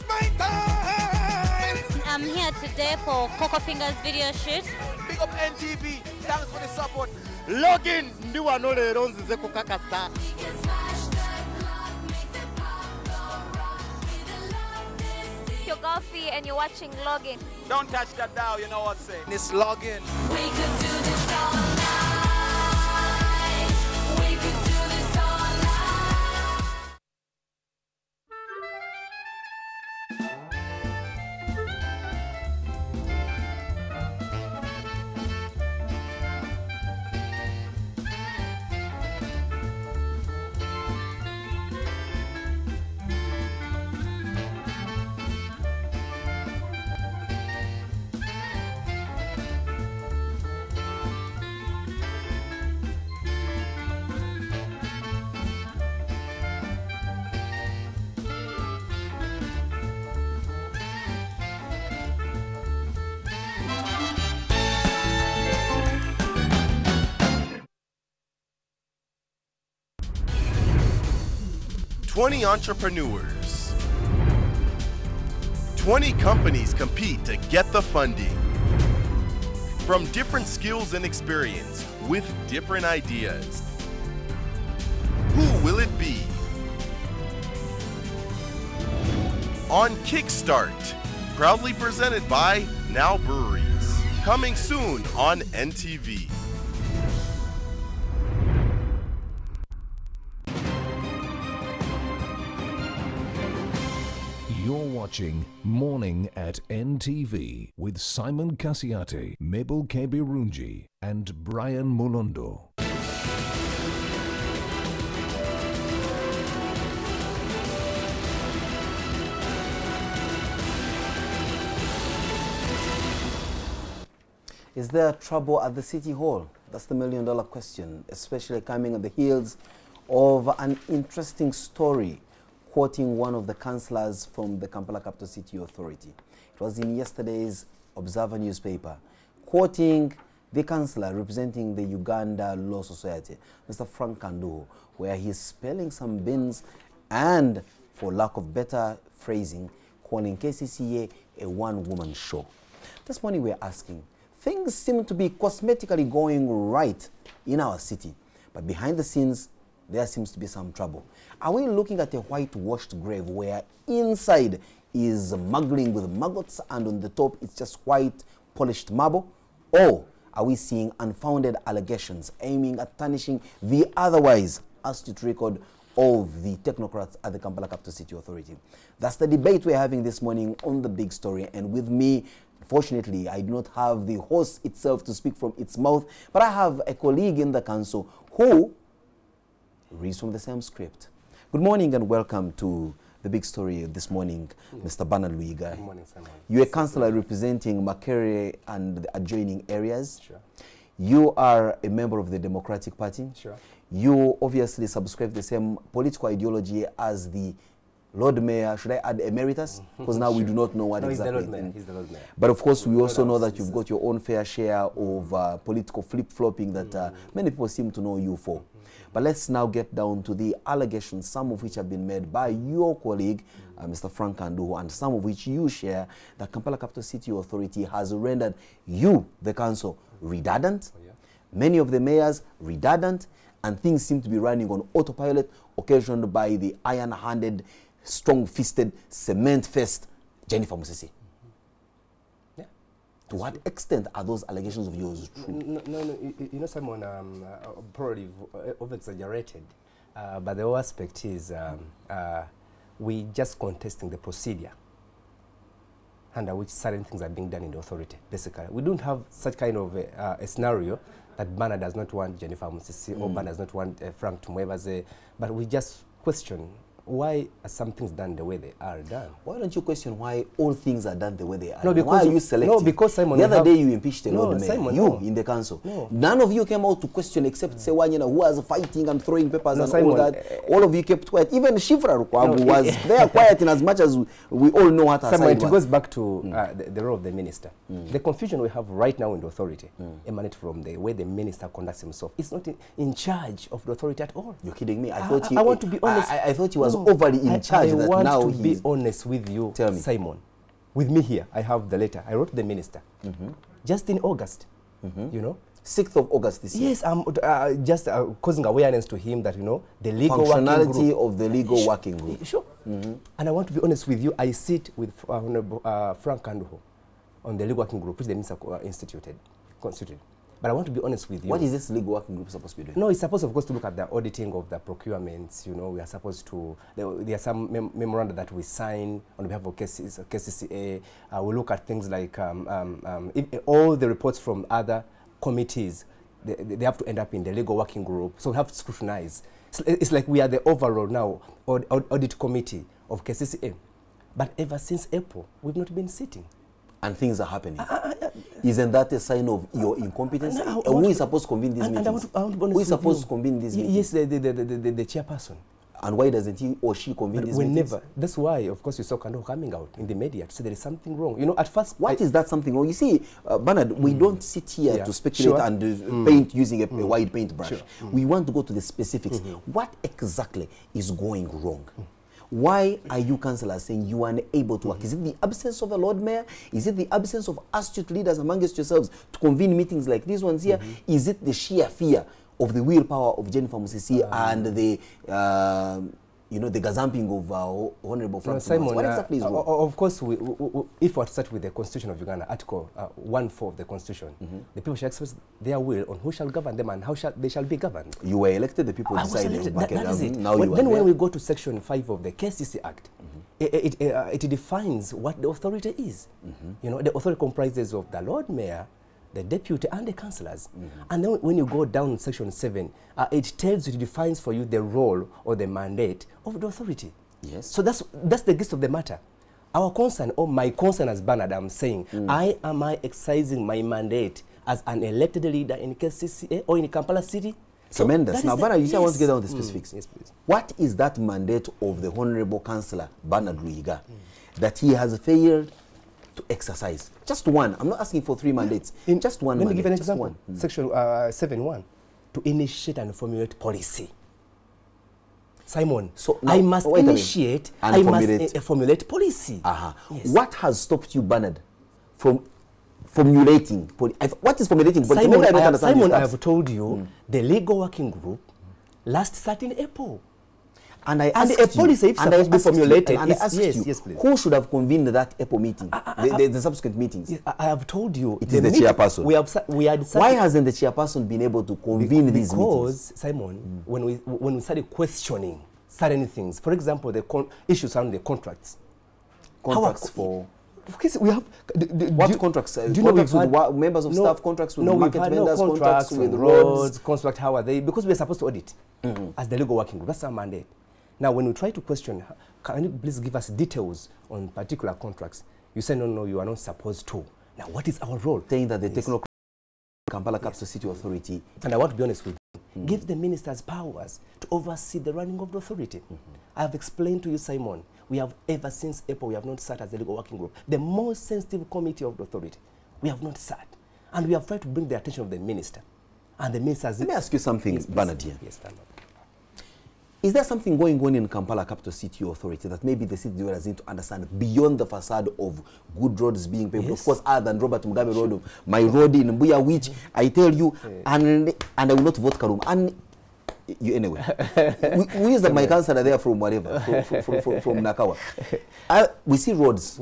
I'm here today for Coco Fingers video shoot. Big up NTV, thanks for the support. Log in, ndiwa nole ronzi zeko kakasa. You're Golfy and you're watching Login. Don't touch that dial, you know what I'm saying. It's Login. We could do this all night. We could do this all night. "20 entrepreneurs. 20 companies compete to get the funding. From different skills and experience with different ideas. Who will it be? On Kickstart, proudly presented by Now Breweries. Coming soon on NTV. You're watching Morning at NTV with Simon Kasiate, Mabel Kebirunji, and Brian Molondo. Is there trouble at the City Hall? That's the million-dollar question, especially coming on the heels of an interesting story quoting one of the councillors from the Kampala Capital City Authority. It was in yesterday's Observer newspaper, quoting the councillor representing the Uganda Law Society, Mr. Frank Kanduho, where he's spelling some bins and, for lack of better phrasing, calling KCCA a one-woman show. This morning we're asking, things seem to be cosmetically going right in our city, but behind the scenes, there seems to be some trouble. Are we looking at a whitewashed grave where inside is muggling with maggots and on the top it's just white polished marble? Or are we seeing unfounded allegations aiming at tarnishing the otherwise astute record of the technocrats at the Kampala Capital City Authority? That's the debate we're having this morning on The Big Story. And with me, fortunately, I do not have the horse itself to speak from its mouth, but I have a colleague in the council who reads from the same script. Good morning and welcome to The Big Story this morning, Mr. Bernard Luiga. Good morning, Simon. You're a councillor representing Makerere and the adjoining areas. Sure. You are a member of the Democratic Party. Sure. You obviously subscribe the same political ideology as the Lord Mayor. Should I add emeritus? Because now we do not know what exactly. He's the Lord Mayor. But of course, we also know that you've got your own fair share of political flip-flopping that many people seem to know you for. But let's now get down to the allegations, some of which have been made by your colleague, Mr. Frank Kanduho, and some of which you share, that Kampala Capital City Authority has rendered you, the council, redundant, many of the mayors redundant, and things seem to be running on autopilot, occasioned by the iron-handed, strong-fisted, cement-faced Jennifer Musisi. To what extent are those allegations of yours true? No, you know, Simon, probably over-exaggerated, but the whole aspect is we just contesting the procedure under which certain things are being done in the authority, basically. We don't have such kind of a scenario that Bernard does not want Jennifer Musisi or Bernard does not want Frank Tumwebaze, but we just question why are some things done the way they are done? Why don't you question why all things are done the way they are? No, because why are you selective? No, because Simon, the other day you impeached a Lord Mayor, Simon, you in the council. No. None of you came out to question except Sewanyana, who was fighting and throwing papers and Simon, all that. All of you kept quiet. Even Shifra Rukwabu was there quiet in as much as we all know what her Simon, side it goes back to the role of the minister. The confusion we have right now in the authority emanates from the way the minister conducts himself. He's not in charge of the authority at all. You're kidding me? I thought I want to be honest. I thought he was overly in charge. I want to be honest with you, Simon. With me here, I have the letter. I wrote to the minister just in August, you know. 6th of August this year. Yes, I'm just causing awareness to him that, you know, the legal functionality working group, of the legal working group. Sure. And I want to be honest with you. I sit with Honorable Frank Kanduho on the legal working group, which the minister constituted. But I want to be honest with you. What is this legal working group supposed to be doing? No, it's supposed, of course, to look at the auditing of the procurements. You know, we are supposed to, there are some memoranda that we sign on behalf of KCCA. We look at things like all the reports from other committees, they have to end up in the legal working group. So we have to scrutinize. It's like we are the overall now audit committee of KCCA. But ever since April, we've not been sitting. And things are happening. Isn't that a sign of your incompetence? Who is supposed to convene these meetings? Who is supposed to convene these meetings? Yes, the chairperson. And why doesn't he or she convene these meetings? Never. That's why, of course, we saw Kanduho coming out in the media to say there is something wrong. You know, at first... What is that something wrong? You see, Bernard, we don't sit here to speculate and paint using a wide paintbrush. We want to go to the specifics. What exactly is going wrong? Why are you councillors saying you are unable to work? Is it the absence of a Lord Mayor? Is it the absence of astute leaders amongst yourselves to convene meetings like these ones here? Is it the sheer fear of the willpower of Jennifer Musisi and the, you know, the gazumping of Honorable Frank? Simon, what exactly is wrong? Of course, if we start with the Constitution of Uganda, Article 1.4 of the Constitution, the people shall express their will on who shall govern them and how they shall be governed. You were elected, the people decided. That is it. Now then when we go to Section 5 of the KCC Act, it defines what the authority is. You know, the authority comprises of the Lord Mayor, the deputy and the councillors. And then when you go down Section 7, it tells you, it defines for you the role or the mandate of the authority. Yes. So that's the gist of the matter. Our concern, or my concern as Bernard, I'm saying, am I exercising my mandate as an elected leader in KCCA or in Kampala City? Tremendous. Now, Bernard, you say I want to get down to the specifics. Yes, please. What is that mandate of the Honorable Councillor Bernard Luiga that he has failed to exercise? Just one. I'm not asking for 3 mandates. Just one. Let me give an example. Section 7.1, to initiate and formulate policy. Simon, so I must initiate and formulate policy. Yes. What has stopped you, Bernard, from formulating? What is formulating? Simon, I have told you the legal working group last started in April. And I asked you, policy if supposed to be formulated. And I asked you, please. Who should have convened that April meeting, the subsequent meetings? Yes, I have told you. It is the chairperson. Why hasn't the chairperson been able to convene these meetings? Because, Simon, when we started questioning certain things, for example, the issues around the contracts. Contracts for... Because we have... what contracts? Do you know we've had members of staff, contracts with market vendors, contracts with roads, contracts, how are they? Because we're supposed to audit as the legal working group. That's our mandate. Now, when we try to question, can you please give us details on particular contracts? You say, no, you are not supposed to. Now, what is our role? Saying that the technocratic Kampala Capital City Authority, and I want to be honest with you, give the ministers powers to oversee the running of the authority. I have explained to you, Simon, we have ever since April, we have not sat as a legal working group. The most sensitive committee of the authority, we have not sat. And we have tried to bring the attention of the minister. And the ministers... Let me ask you something, Bernard. Yes, is there something going on in Kampala Capital City Authority that maybe the city dwellers need to understand beyond the facade of good roads being paved? Of course, other than Robert Mugabe Road, my road in Mbuya, which I tell you, and I will not vote Karum. And you anyway. we use my councillor there from whatever, from Nakawa. We see roads,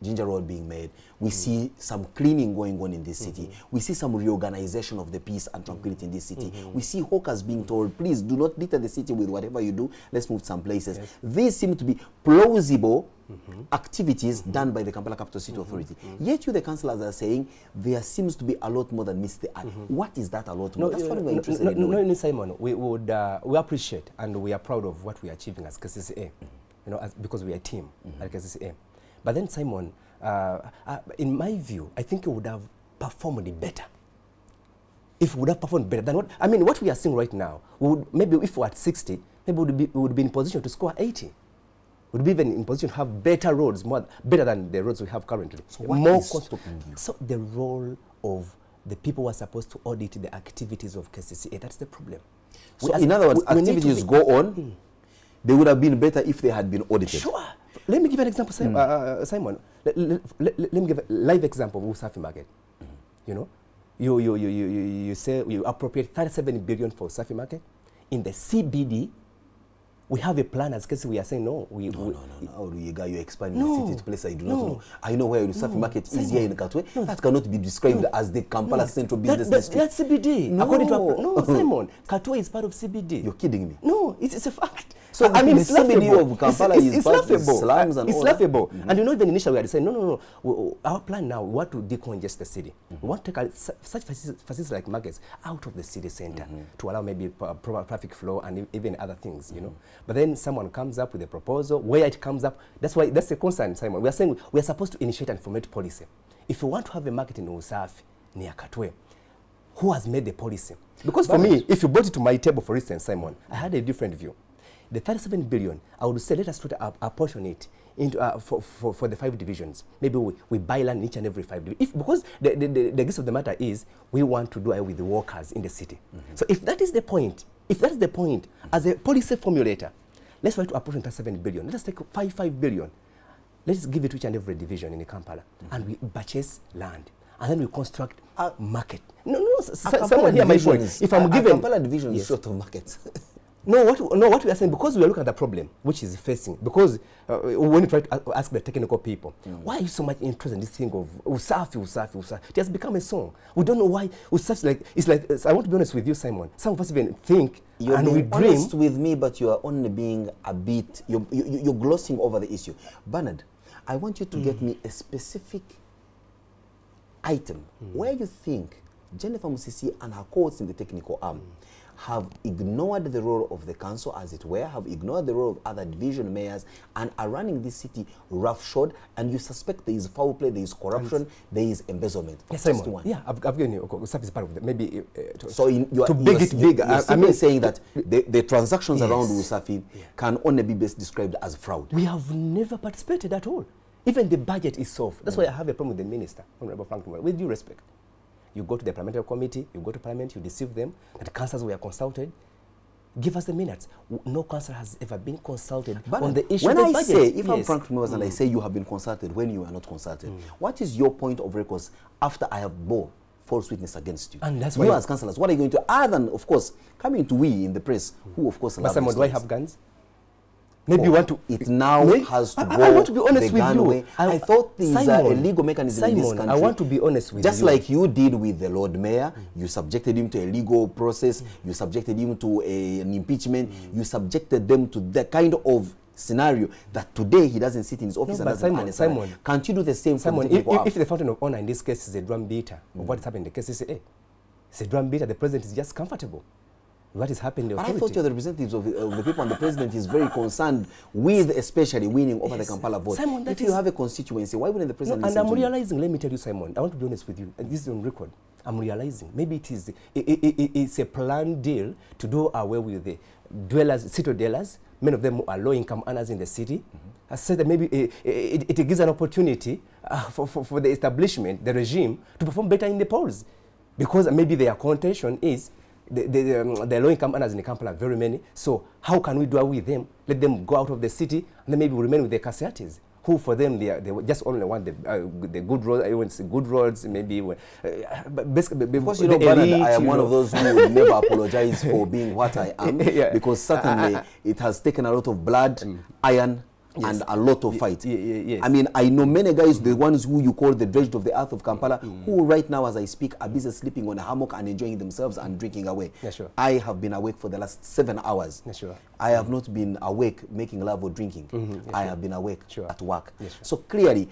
Ginger Road being made. We see some cleaning going on in this city. We see some reorganization of the peace and tranquility in this city. We see hawkers being told, please do not litter the city with whatever you do. Let's move some places. These seem to be plausible activities done by the Kampala Capital City Authority. Yet you, the councillors, are saying there seems to be a lot more than meets the eye. What is that a lot more? That's what we're interested in knowing. No, Simon, we appreciate and we are proud of what we are achieving as KCCA, because we are a team at KCCA. But then, Simon, in my view, I think it would have performed better. If we would have performed better than what we are seeing right now, maybe if we're at 60, maybe we would be in position to score 80. We'd be even in position to have better roads, better than the roads we have currently. So what is stopping you? So the role of the people who are supposed to audit the activities of KCCA, that's the problem. So in other words, activities go on, they would have been better if they had been audited. Sure. Let me give an example, Simon. Let me give a live example of Usafi Market. You say you appropriate 37 billion for Usafi Market. In the CBD, we have a plan as KCCA. We are saying no. No. You're expanding the city to place I do not know. I know where Usafi Market is here in Katwe. That cannot be described as the Kampala Central Business District. That's CBD. According to Simon, Katwe is part of CBD. You're kidding me. No, it's a fact. So the CBD of Kampala is laughable. Slums and it's laughable. And even initially we had said, no. Our plan now, we want to decongest the city. We want to take such facilities like markets out of the city center to allow maybe proper traffic flow and even other things, But then someone comes up with a proposal. Where it comes up, that's a concern, Simon. We are saying we are supposed to initiate and formulate policy. If you want to have a market in Usafi, near Katwe, who has made the policy? Because for me, if you brought it to my table, for instance, Simon, I had a different view. The 37 billion, I would say let us apportion it into for the 5 divisions. Maybe we buy land in each and every 5 divisions. Because the gist of the matter is we want to do away with the workers in the city. So if that is the point, as a policy formulator, let's try to apportion 37 billion. Let us take 5 billion. Let's give it to each and every division in Kampala, and we purchase land. And then we construct a market. Someone hear my point. If I'm given Kampala division is short of markets. No, what we are saying, because we are looking at the problem which is facing, because when you try to ask the technical people, why are you so much interested in this thing of Usafi? It has become a song. We don't know why Usafi, it's like, I want to be honest with you, Simon. Some of us even think you're and we dream. You're honest with me, but you are only being a bit, you're glossing over the issue. Bernard, I want you to get me a specific item where you think Jennifer Musisi and her cohorts in the technical arm have ignored the role of the council, as it were, have ignored the role of other division mayors, and are running this city roughshod, and you suspect there is foul play, there is corruption, there is embezzlement. Yes, Simon. Yeah, I've given you service part of that. Maybe so to big it big. I mean, saying that the transactions around Usafi can only be best described as fraud. We have never participated at all. Even the budget is soft. That's why I have a problem with the minister, Honorable Frank Moyo. With due respect, you go to the parliamentary committee, you go to parliament, you deceive them, that councillors were consulted. Give us the minutes. No councillor has ever been consulted on the issue of the budget. When I say, if I'm Frank Moyo and I say you have been consulted when you are not consulted, what is your point of records after I have bore false witness against you? And that's you why as councillors, what are you going to, other than, of course, coming to we in the press, who of course... But Simon, do I have guns? Maybe you want to... It now has to go. I want to be honest with you. Way. I thought there is a legal mechanism in this country. I want to be honest with you. Just like you did with the Lord Mayor, you subjected him to a legal process, you subjected him to an impeachment, you subjected them to the kind of scenario that today he doesn't sit in his office and doesn't Simon, can't you do the same? Simon, if the fountain of honor in this case is a drum beater of what is happening in the KCCA, it's a drum beater, the president is just comfortable. What is happening in the authority? I thought you're the representatives of the people, and the president is very concerned with especially winning over the Kampala vote. Simon, if you have a constituency, why wouldn't the president listen to I'm realizing, let me tell you, Simon, I want to be honest with you, and this is on record. I'm realizing maybe it's a planned deal to do away with the dwellers, city dwellers, many of them are low-income earners in the city. I said that maybe it gives an opportunity for the establishment, the regime, to perform better in the polls. Because maybe their contention is the low-income earners in the Kampala are very many. So how can we do away with them? Let them go out of the city, and then maybe we remain with the Kasiatis, who for them they just only want the good roads. Good roads, maybe. Basically, because you know, Bernard, I am one of those who would never apologize for being what I am, because certainly it has taken a lot of blood, iron. And a lot of fight. I mean, I know many guys, the ones who you call the dredged of the earth of Kampala, who right now as I speak are busy sleeping on a hammock and enjoying themselves and drinking away. I have been awake for the last 7 hours. I have not been awake making love or drinking. I have been awake at work. So clearly,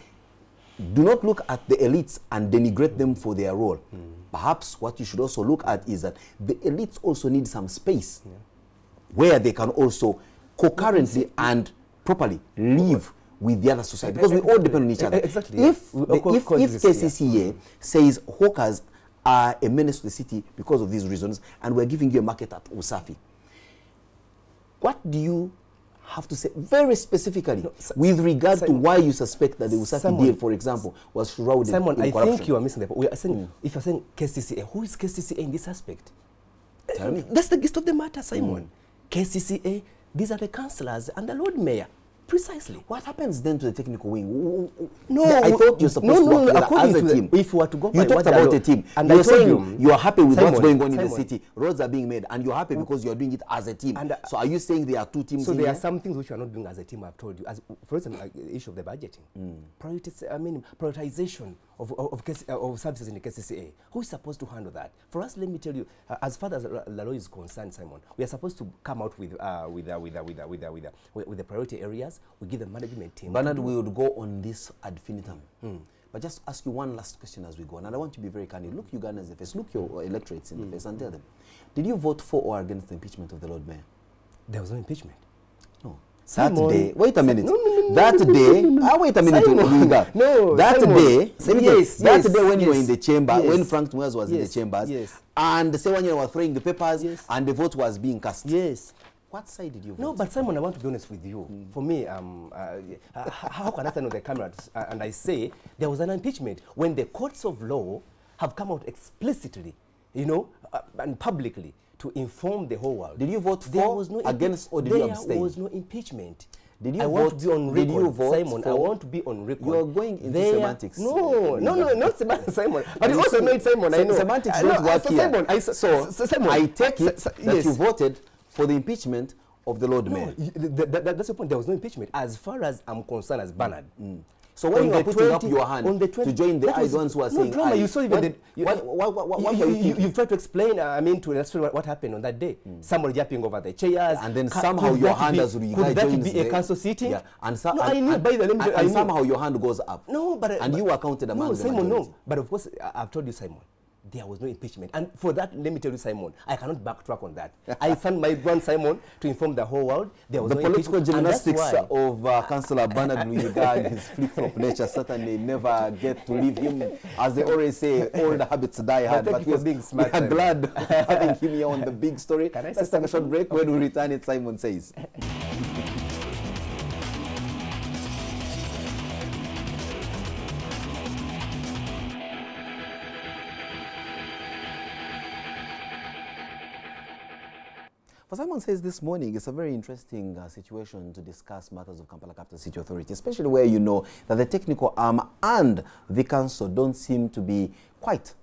do not look at the elites and denigrate them for their role. Perhaps what you should also look at is that the elites also need some space where they can also concurrently and properly live with the other society, because we all depend on each other. Exactly. If KCCA says hawkers are a menace to the city because of these reasons, and we're giving you a market at Usafi, what do you have to say very specifically with regard to why you suspect that the Usafi deal, for example, was shrouded in corruption? I think you are missing the point. We are saying, if you're saying KCCA, who is KCCA in this aspect? Tell me. That's the gist of the matter, Simon. KCCA, these are the councillors and the Lord Mayor. Precisely. What happens then to the technical wing? No, I thought you're supposed to work together as a team. If you were to go by you talked about a team. And you're saying you are happy with what's going on in the Simon. city. Roads are being made, and you're happy because you're doing it as a team. And, so are you saying there are two teams? So there are some things which you are not doing as a team. I've told you. As for example, the issue of the budgeting, prioritization of services in the KCCA. Who is supposed to handle that? For us, let me tell you, as far as the law is concerned, Simon, we are supposed to come out with the priority areas. We give the management team. Bernard, we would go on this ad infinitum. But just ask you one last question as we go. And I want to be very candid. Look Ugandans in the face. Look your electorates in the face and tell them, did you vote for or against the impeachment of the Lord Mayor? There was no impeachment. No. Simon, that day, wait a minute. No, that day, wait a minute. No, that Simon. day, that day when you were in the chamber, yes, when Frank Moyo was in the chambers, and the second year was throwing the papers, and the vote was being cast. Yes. What side did you vote? No, but Simon, I want to be honest with you. For me, how can I stand on the camera and I say there was an impeachment when the courts of law have come out explicitly, you know, and publicly to inform the whole world? Did you vote for, against, or did you abstain? There was no impeachment. Did you I vote, want to be on record, did you vote Simon. I want to be on record. You are going into semantics. No, not semantics, Simon. But you also know it, Simon. I know. Semantics don't work here. Simon, I take it that you voted for the impeachment of the Lord Mayor. That's the point. There was no impeachment. As far as I'm concerned, as Bernard. So when you are putting up your hand to join the ones who are saying, drama, you saw even you tried to explain, to illustrate what happened on that day. Somebody jumping over the chairs. And then somehow your hand as could that be a council sitting? Yeah. And somehow your hand goes up. No, but and you are counted among them. Simon, no. But of course, I've told you, Simon, there was no impeachment. And for that, let me tell you, Simon, I cannot backtrack on that. I sent my brand Simon to inform the whole world there was the no political impeachment. gymnastics of Councillor Bernard Luyiga, his flip-flop nature, certainly never get to leave him. As they always say, old habits die hard. But we are glad of having him here on the big story. Let's take a short break. When we return, it Simon Says. For Simon Says this morning, it's a very interesting situation to discuss matters of Kampala Capital City Authority, especially where you know that the technical arm and the council don't seem to be quite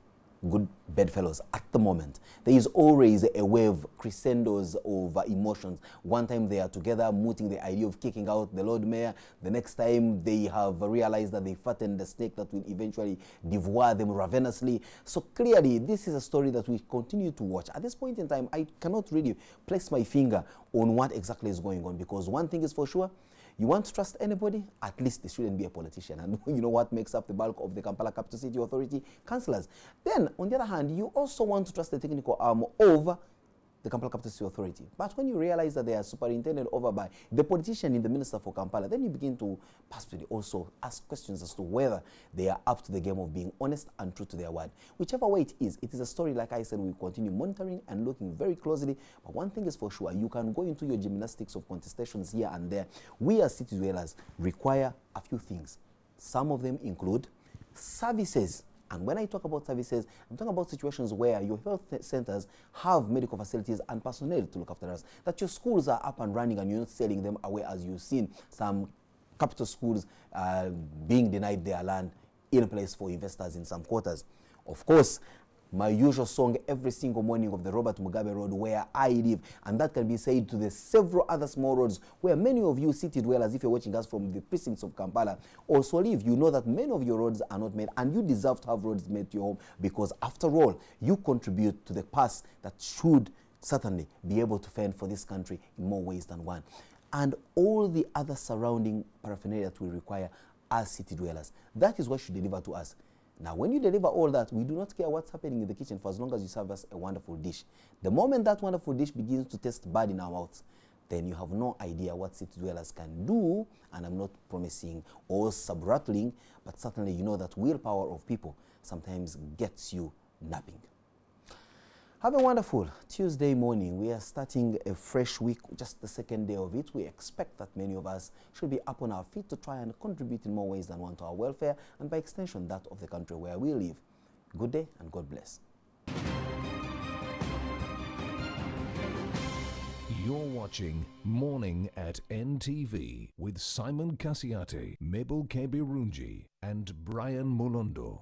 good bedfellows at the moment. There is always a wave, crescendos of emotions. One time they are together mooting the idea of kicking out the Lord Mayor. The next time they have realized that they fattened the snake that will eventually devour them ravenously. So clearly this is a story that we continue to watch. At this point in time, I cannot really place my finger on what exactly is going on, because one thing is for sure, you want to trust anybody, at least they shouldn't be a politician. And you know what makes up the bulk of the Kampala Capital City Authority? Councillors. Then, on the other hand, you also want to trust the technical arm of the Kampala Capital City Authority. But when you realize that they are superintended over by the politician in the Minister for Kampala, then you begin to possibly also ask questions as to whether they are up to the game of being honest and true to their word. Whichever way it is a story, like I said, we continue monitoring and looking very closely. But one thing is for sure, you can go into your gymnastics of contestations here and there. We as city dwellers require a few things. Some of them include services. And when I talk about services, I'm talking about situations where your health centers have medical facilities and personnel to look after us. That your schools are up and running and you're not selling them away, as you've seen some capital schools being denied their land in place for investors in some quarters. Of course, my usual song every single morning of the Robert Mugabe Road where I live, and that can be said to the several other small roads where many of you seated well, as if you're watching us from the precincts of Kampala, also live. You know that many of your roads are not made, and you deserve to have roads made to your home, because after all, you contribute to the past that should certainly be able to fend for this country in more ways than one. And all the other surrounding paraphernalia that we require as city dwellers. That is what should deliver to us. Now, when you deliver all that, we do not care what's happening in the kitchen for as long as you serve us a wonderful dish. The moment that wonderful dish begins to taste bad in our mouths, then you have no idea what city dwellers can do. And I'm not promising or sub-rattling, but certainly you know that willpower of people sometimes gets you napping. Have a wonderful Tuesday morning. We are starting a fresh week, just the second day of it. We expect that many of us should be up on our feet to try and contribute in more ways than one to our welfare, and by extension that of the country where we live. Good day and God bless. You're watching Morning at NTV with Simon Kasiate, Mabel Kebirunji and Brian Mulondo.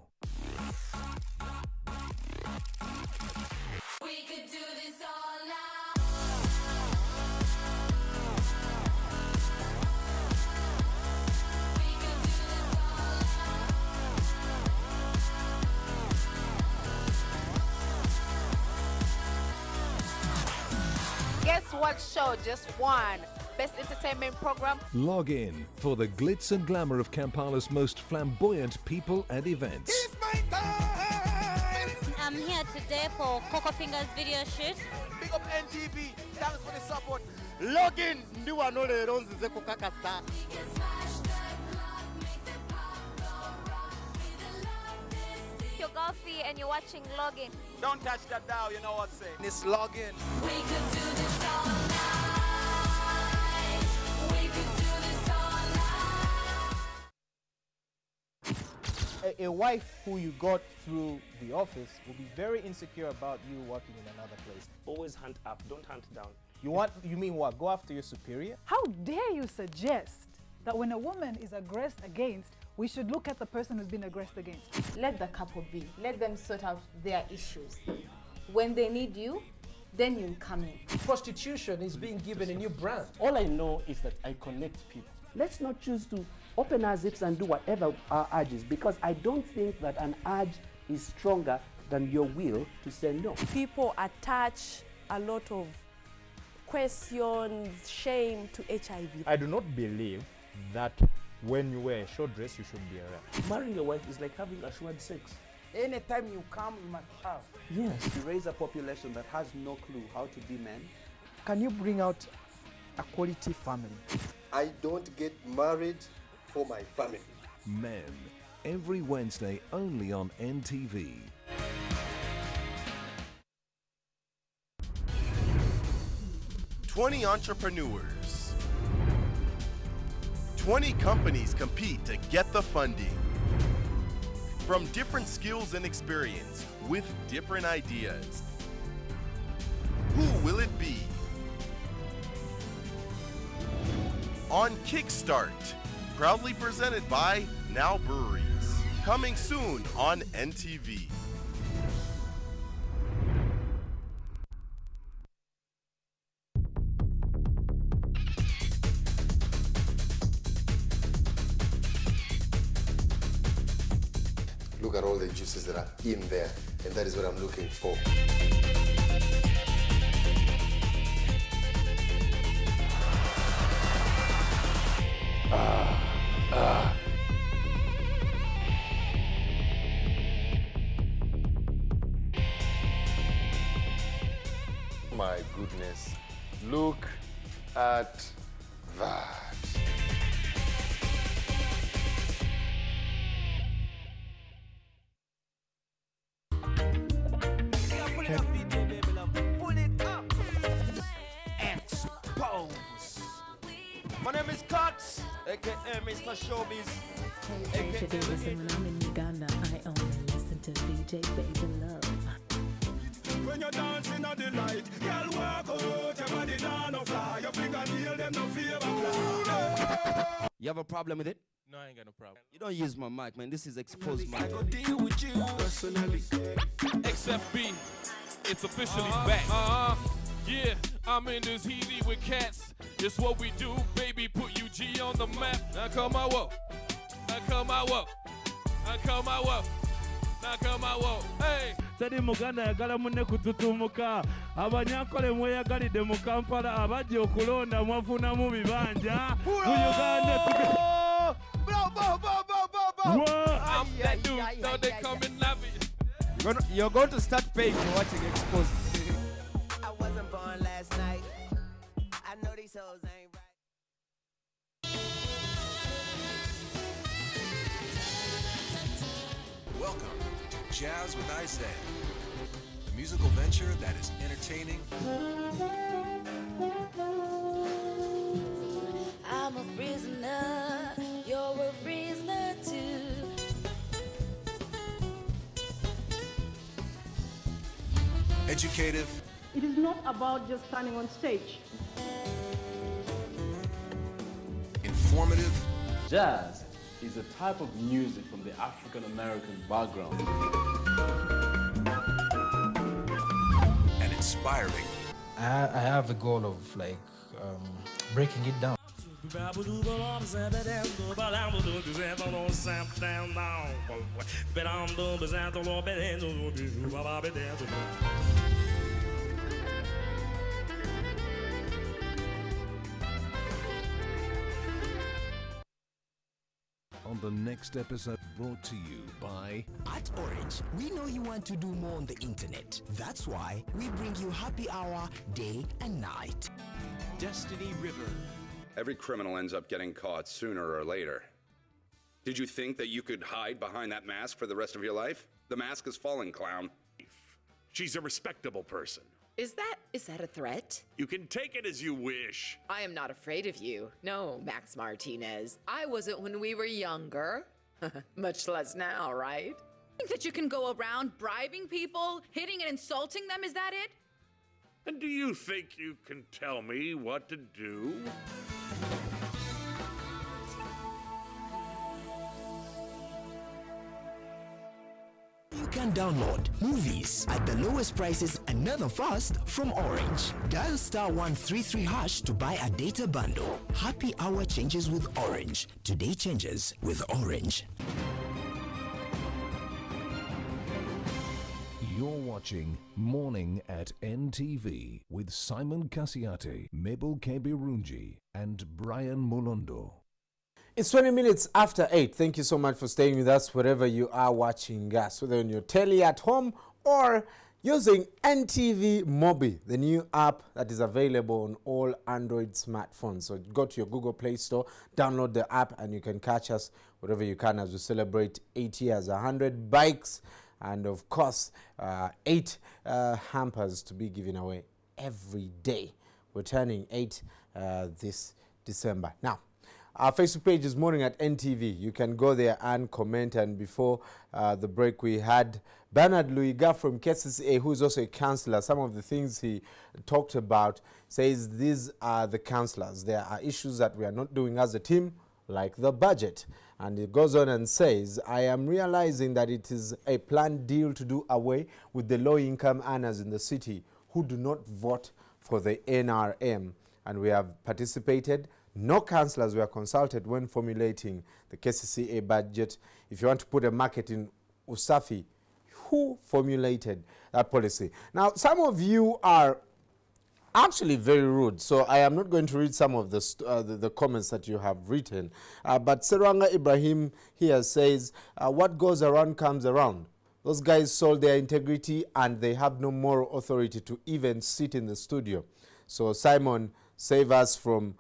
Guess what show just won Best Entertainment Program? Log in for the glitz and glamour of Kampala's most flamboyant people and events. I'm here today for Coco Fingers video shoot. Big up NTV, thanks for the support. Log in, ndiwa nole ronzi zeko kakasa. You're Golfy and you're watching Login. Don't touch that dial, you know what I'm saying. It's log in. We could do this all night. We could do this all night. A wife who you got through the office will be very insecure about you working in another place. Always hunt up, don't hunt down. You mean what? Go after your superior? How dare you suggest that when a woman is aggressed against, we should look at the person who's been aggressed against? Let the couple be. Let them sort out their issues. When they need you, then you come in. Prostitution is being given a new brand. All I know is that I connect people. Let's not choose to open our zips and do whatever our urge is, because I don't think that an urge is stronger than your will to say no. People attach a lot of questions, shame to HIV. I do not believe that when you wear a short dress, you should be a rap. Marrying a wife is like having assured sex. Anytime you come, you must have. Yes. You raise a population that has no clue how to be men. Can you bring out a quality family? I don't get married for my family. Men, every Wednesday only on NTV. "20 entrepreneurs. 20 companies compete to get the funding. From different skills and experience with different ideas. Who will it be? On Kickstart, proudly presented by Now Breweries. Coming soon on NTV. Look at all the juices that are in there, and that is what I'm looking for. My goodness, look at that. My name is Cox, aka Mr. Showbiz. Counter-terrorism when I'm in Uganda. I only listen to DJ Baby Love. When you're dancing on the light, girl walk out, your body down no fly, your fingernail them no fear fly. You have a problem with it? No, I ain't got no problem. You don't use my mic, man. This is exposed mic. I go deal with you personally. XFB, it's officially back. Yeah, I'm in this heaty with cats. It's what we do, baby. Put UG on the map. Now come my walk. Now come my walk. Now come my walk. Now come my walk. Hey. Tadi Muganda yagala munne kututumuka abanyankole mweyagalidde mu Kampala abajja okulonda mwafunamu bibanja mu Uganda I'm that dude, so they come and love it. You're going to start paying for watching Exposed. I wasn't born last night. I know these hoes ain't right. Welcome to Jazz with Isaiah, a musical venture that is entertaining. I'm a prisoner, you're a prisoner too. Educative. It is not about just standing on stage. Informative. Jazz is a type of music from the African American background. And inspiring. I have a goal of breaking it down. On the next episode, brought to you by At Orange, we know you want to do more on the internet. That's why we bring you happy hour day and night. Destiny River. Every criminal ends up getting caught sooner or later. Did you think that you could hide behind that mask for the rest of your life? The mask is falling, clown. She's a respectable person. Is that a threat? You can take it as you wish. I am not afraid of you. No, Max Martinez. I wasn't when we were younger. Much less now, right? Think that you can go around bribing people, hitting and insulting them, is that it? And do you think you can tell me what to do? You can download movies at the lowest prices another fast from Orange. Dial *133# to buy a data bundle. Happy hour changes with Orange. Today changes with Orange. You're watching Morning at NTV with Simon Kasiate, Mabel Kebirunji and Brian Mulondo. It's 20 minutes after 8. Thank you so much for staying with us wherever you are watching us, whether on your telly at home or using NTV Mobi, the new app that is available on all Android smartphones. So go to your Google Play Store, download the app, and you can catch us wherever you can as we celebrate 8 years, 100 bikes, and of course, 8 hampers to be given away every day. We're turning 8 this December. Now, our Facebook page is Morning at NTV. You can go there and comment. And before the break, we had Bernard Luiga from KCCA, who is also a councillor. Some of the things he talked about says these are the councillors. There are issues that we are not doing as a team, like the budget. And he goes on and says, I am realizing that it is a planned deal to do away with the low-income earners in the city who do not vote for the NRM. And we have participated. No councillors were consulted when formulating the KCCA budget. If you want to put a market in Usafi, who formulated that policy? Now, some of you are actually very rude, so I am not going to read some of the comments that you have written. But Seranga Ibrahim here says, what goes around comes around. Those guys sold their integrity and they have no moral authority to even sit in the studio. So Simon, save us from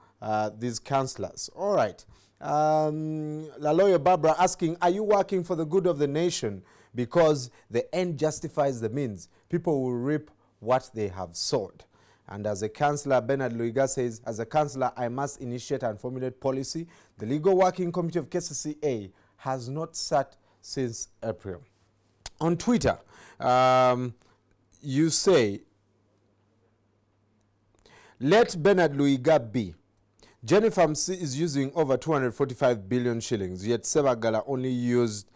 these councillors. All right. La lawyer Barbara asking, are you working for the good of the nation? Because the end justifies the means. People will reap what they have sowed. And as a councillor, Bernard Luiga says, as a councillor, I must initiate and formulate policy. The Legal Working Committee of KCCA has not sat since April. On Twitter, you say, let Bernard Luiga be. Jennifer is using over 245 billion shillings, yet Sebagala only used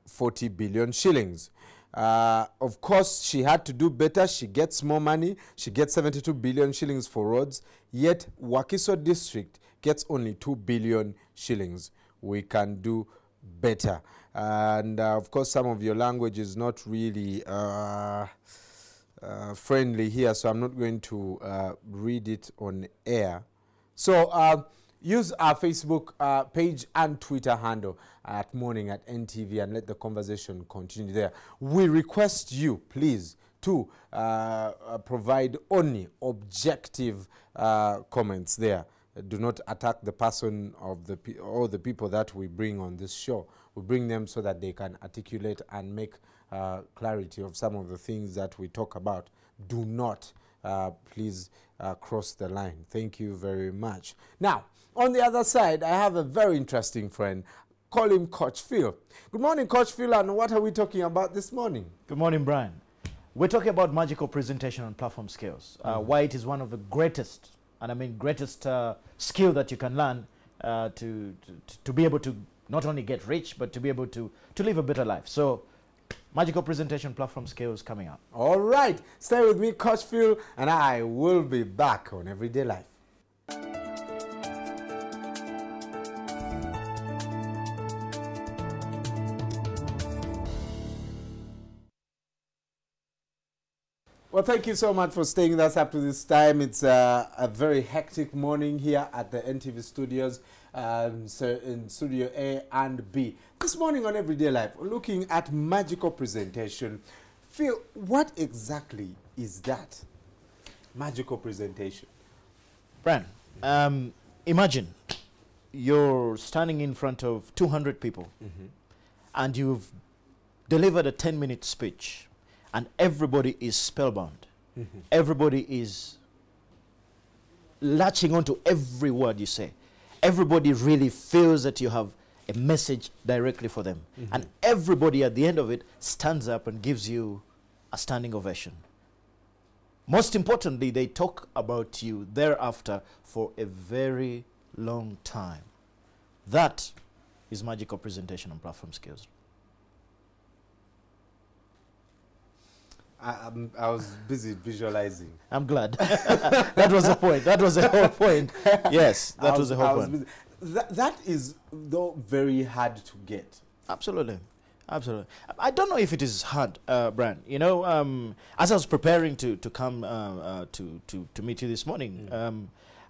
40 billion shillings. Of course, she had to do better. She gets more money. She gets 72 billion shillings for roads, yet Wakiso district gets only 2 billion shillings. We can do better. And of course, some of your language is not really friendly here, so I'm not going to read it on air. So use our Facebook page and Twitter handle at Morning at NTV and let the conversation continue there. We request you, please, to provide only objective comments there. Do not attack the person of or the people that we bring on this show. We bring them so that they can articulate and make clarity of some of the things that we talk about. Do not, please, cross the line. Thank you very much. Now, on the other side, I have a very interesting friend. Call him Coach Phil. Good morning, Coach Phil, and what are we talking about this morning? Good morning, Brian. We're talking about magical presentation and platform skills. Why it is one of the greatest, and I mean greatest skill that you can learn to be able to not only get rich, but to be able to live a better life. So, magical presentation platform skills coming up. All right. Stay with me, Coach Phil, and I will be back on Everyday Life. Well, thank you so much for staying with us up to this time. It's a very hectic morning here at the NTV studios, so in Studio A and B. This morning on Everyday Life, we're looking at magical presentation. Phil, what exactly is that? Magical presentation. Brian, imagine you're standing in front of 200 people and you've delivered a 10-minute speech. And everybody is spellbound. Everybody is latching onto every word you say. Everybody really feels that you have a message directly for them. And everybody at the end of it stands up and gives you a standing ovation. Most importantly, they talk about you thereafter for a very long time. That is magical presentation and platform skills. I was busy visualizing. I'm glad. That was the point. That was the whole point. Yes, that was the whole point. That is, though, very hard to get. Absolutely. Absolutely. I don't know if it is hard, Brian. You know, as I was preparing to come to meet you this morning,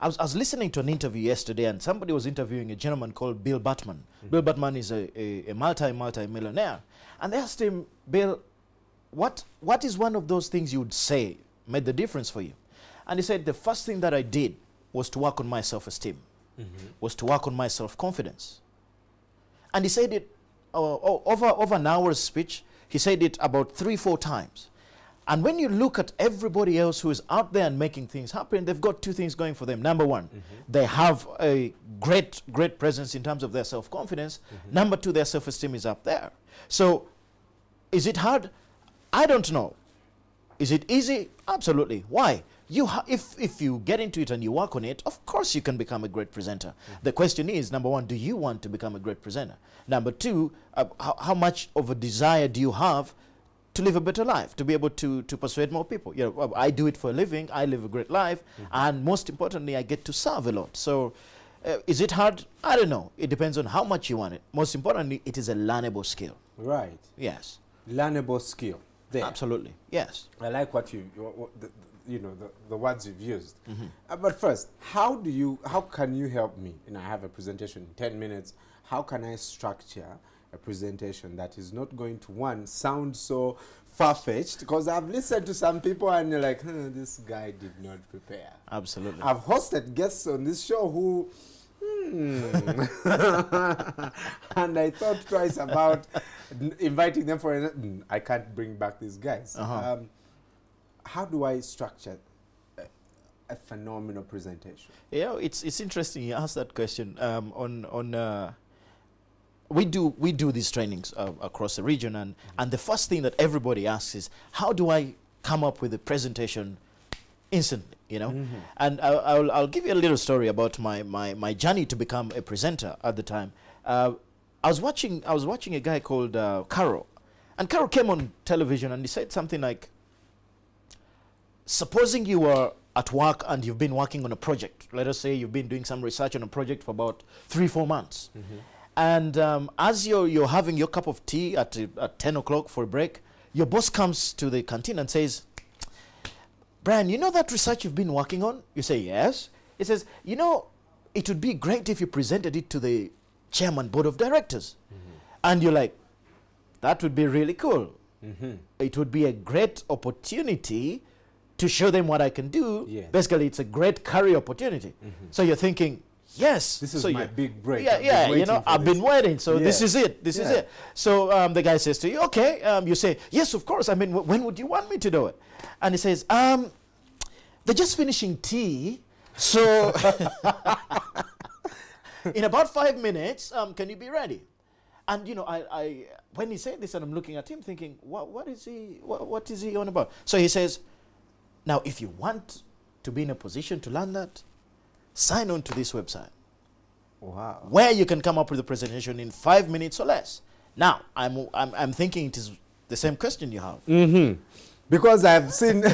I was listening to an interview yesterday, and somebody was interviewing a gentleman called Bill Batman. Bill Batman is a multi-millionaire. And they asked him, Bill, what is one of those things you would say made the difference for you? And he said, the first thing that I did was to work on my self-esteem, was to work on my self-confidence. And he said it over an hour's speech. He said it about 3-4 times. And when you look at everybody else who is out there and making things happen, they've got two things going for them. Number one, they have a great presence in terms of their self-confidence. Number two, their self-esteem is up there. So is it hard? I don't know. Is it easy? Absolutely. Why? If you get into it and you work on it, of course you can become a great presenter. The question is, number one, do you want to become a great presenter? Number two, how much of a desire do you have to live a better life, to be able to persuade more people? You know, I do it for a living, I live a great life, and most importantly, I get to serve a lot. So is it hard? I don't know. It depends on how much you want it. Most importantly, it is a learnable skill. Right. Yes. Learnable skill. There. Absolutely. Yes. I like what the words you've used. But first, how can you help me? I have a presentation in 10 minutes. How can I structure a presentation that is not going to, one, sound so far-fetched? Because I've listened to some people and you're like, this guy did not prepare. Absolutely. I've hosted guests on this show who, and I thought twice about inviting them for I can't bring back these guys. How do I structure a phenomenal presentation? Yeah, it's interesting you asked that question. We do these trainings across the region, and the first thing that everybody asks is, how do I come up with a presentation instantly? You know, and I'll give you a little story about my journey to become a presenter at the time. I was watching a guy called Carol, and Carol came on television and he said something like, supposing you were at work and you've been working on a project. Let us say you've been doing some research on a project for about 3-4 months. And as you're having your cup of tea at 10 o'clock for a break, your boss comes to the canteen and says, Brian, you know that research you've been working on? You say, yes. He says, you know, it would be great if you presented it to the chairman board of directors. And you're like, that would be really cool. It would be a great opportunity to show them what I can do. Basically, it's a great career opportunity. So you're thinking, yes. This is my big break. Yeah, you know, I've been waiting. So this is it. This is it. So the guy says to you, okay. You say, yes, of course. I mean, when would you want me to do it? And he says, they're just finishing tea. So in about 5 minutes, can you be ready? And, you know, I when he said this, and I'm looking at him thinking, what is he on about? So he says, now, if you want to be in a position to learn that, sign on to this website. Wow. Where you can come up with a presentation in 5 minutes or less. Now, I'm thinking it is the same question you have. Because I've seen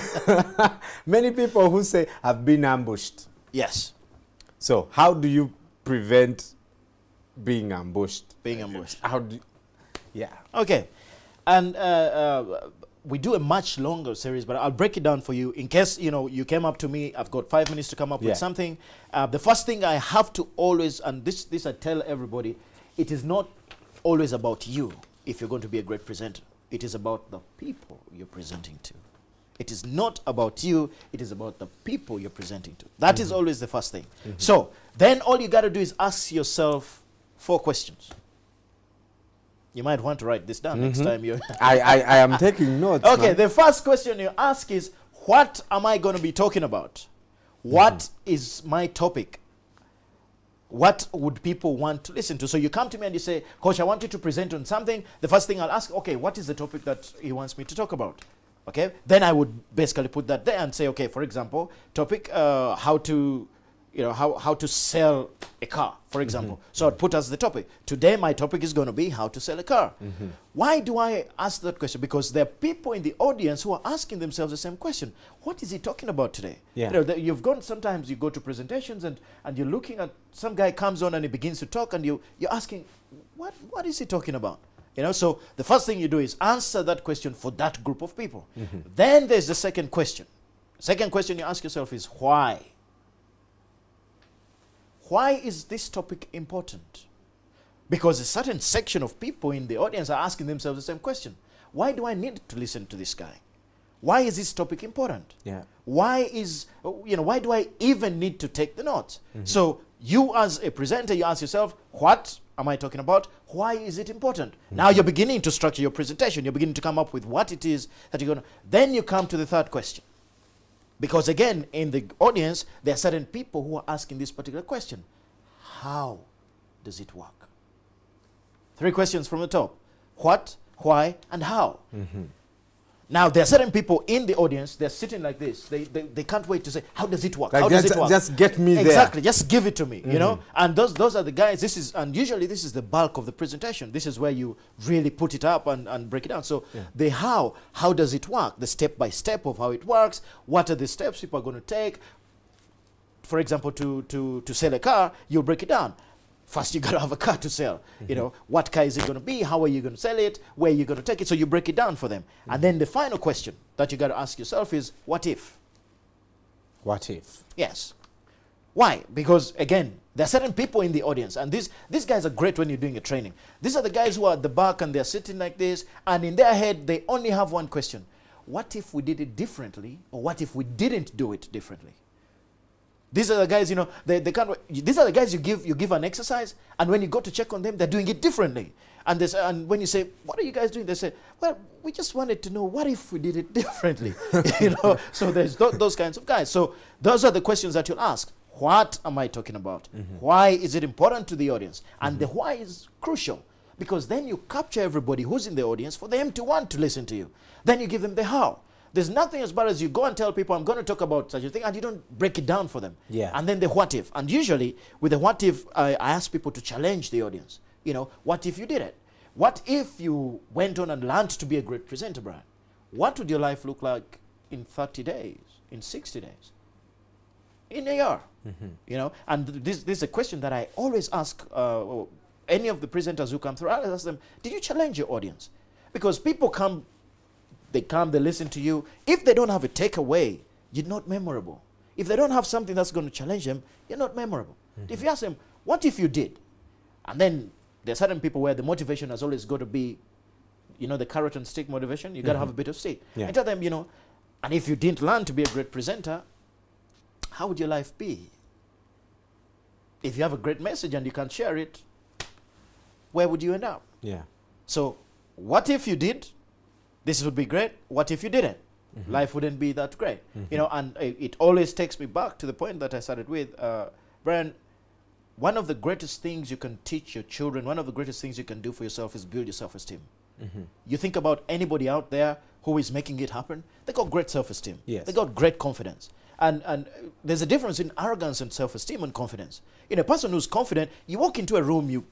many people who say, I've been ambushed. Yes. So how do you prevent being ambushed? Being ambushed. How do yeah. Okay. And we do a much longer series, but I'll break it down for you in case, you know, you came up to me, I've got 5 minutes to come up with something. The first thing I have to always, and this I tell everybody, it is not always about you if you're going to be a great presenter. It is about the people you're presenting to. It is not about you, it is about the people you're presenting to. That is always the first thing. So then all you got to do is ask yourself 4 questions. You might want to write this down next time you I am taking notes. Okay, man. the first question you ask is, what am I going to be talking about? What is my topic? What would people want to listen to? So you come to me and you say, Coach, I want you to present on something. The first thing I'll ask, okay, what is the topic that he wants me to talk about? Okay, then I would basically put that there and say, okay, for example, topic, how to sell a car, for example. So I'd put as the topic. Today, my topic is going to be how to sell a car. Why do I ask that question? Because there are people in the audience who are asking themselves the same question. What is he talking about today? Yeah. You know, you've gone, sometimes you go to presentations and you're looking at, some guy comes on and he begins to talk and you're asking, what is he talking about? You know, so the first thing you do is answer that question for that group of people. Then there's the second question. Second question you ask yourself is why? why is this topic important? Because a certain section of people in the audience are asking themselves the same question. Why do I need to listen to this guy? Why is this topic important? Yeah. Why do I even need to take the notes? So you as a presenter, you ask yourself, what am I talking about? Why is it important? Now you're beginning to structure your presentation. You're beginning to come up with what it is that you're going to... Then you come to the third question. Because again, in the audience, there are certain people who are asking this particular question. How does it work? 3 questions from the top. What, why, and how? Now, there are certain people in the audience, they're sitting like this. They can't wait to say, how does it work? Like how does it work? Just get me there. Exactly, just give it to me, you know? And those are the guys, and usually this is the bulk of the presentation. This is where you really put it up and break it down. So the how does it work? The step-by-step of how it works. What are the steps people are going to take? For example, to sell a car, you break it down. First, you got to have a car to sell. You know, what car is it going to be? How are you going to sell it? Where are you going to take it? So you break it down for them. And then the final question that you got to ask yourself is, what if? What if? Yes. Why? Because, again, there are certain people in the audience. And these guys are great when you're doing a training. These are the guys who are at the back and they're sitting like this. And in their head, they only have one question. What if we did it differently? Or what if we didn't do it differently? These are the guys, you know, they can't. These are the guys you give an exercise, and when you go to check on them, they're doing it differently. And and when you say, "What are you guys doing?" They say, "Well, we just wanted to know what if we did it differently." You know, so there's those kinds of guys. So those are the questions that you'll ask. What am I talking about? Why is it important to the audience? And the why is crucial, because then you capture everybody who's in the audience for them to want to listen to you. Then you give them the how. There's nothing as bad as you go and tell people, I'm going to talk about such a thing, and you don't break it down for them. Yeah. And then the what if. And usually, with the what if, I ask people to challenge the audience. You know, what if you did it? What if you went on and learned to be a great presenter, Brian? What would your life look like in 30 days, in 60 days, in a year? You know, and this is a question that I always ask any of the presenters who come through. I ask them, did you challenge your audience? Because people come, they listen to you. If they don't have a takeaway, you're not memorable. If they don't have something that's going to challenge them, you're not memorable. If you ask them, what if you did? And then there are certain people where the motivation has always got to be, you know, the carrot and stick motivation. You got to have a bit of stick. Yeah. And tell them, you know, and if you didn't learn to be a great presenter, how would your life be? If you have a great message and you can't share it, where would you end up? Yeah. So what if you did? This would be great. What if you didn't? Life wouldn't be that great. You know, and it always takes me back to the point that I started with. Brian, one of the greatest things you can teach your children, one of the greatest things you can do for yourself is build your self-esteem. You think about anybody out there who is making it happen, they got great self-esteem. Yes. They got great confidence. And there's a difference in arrogance and self-esteem and confidence. In a person who's confident, you walk into a room, you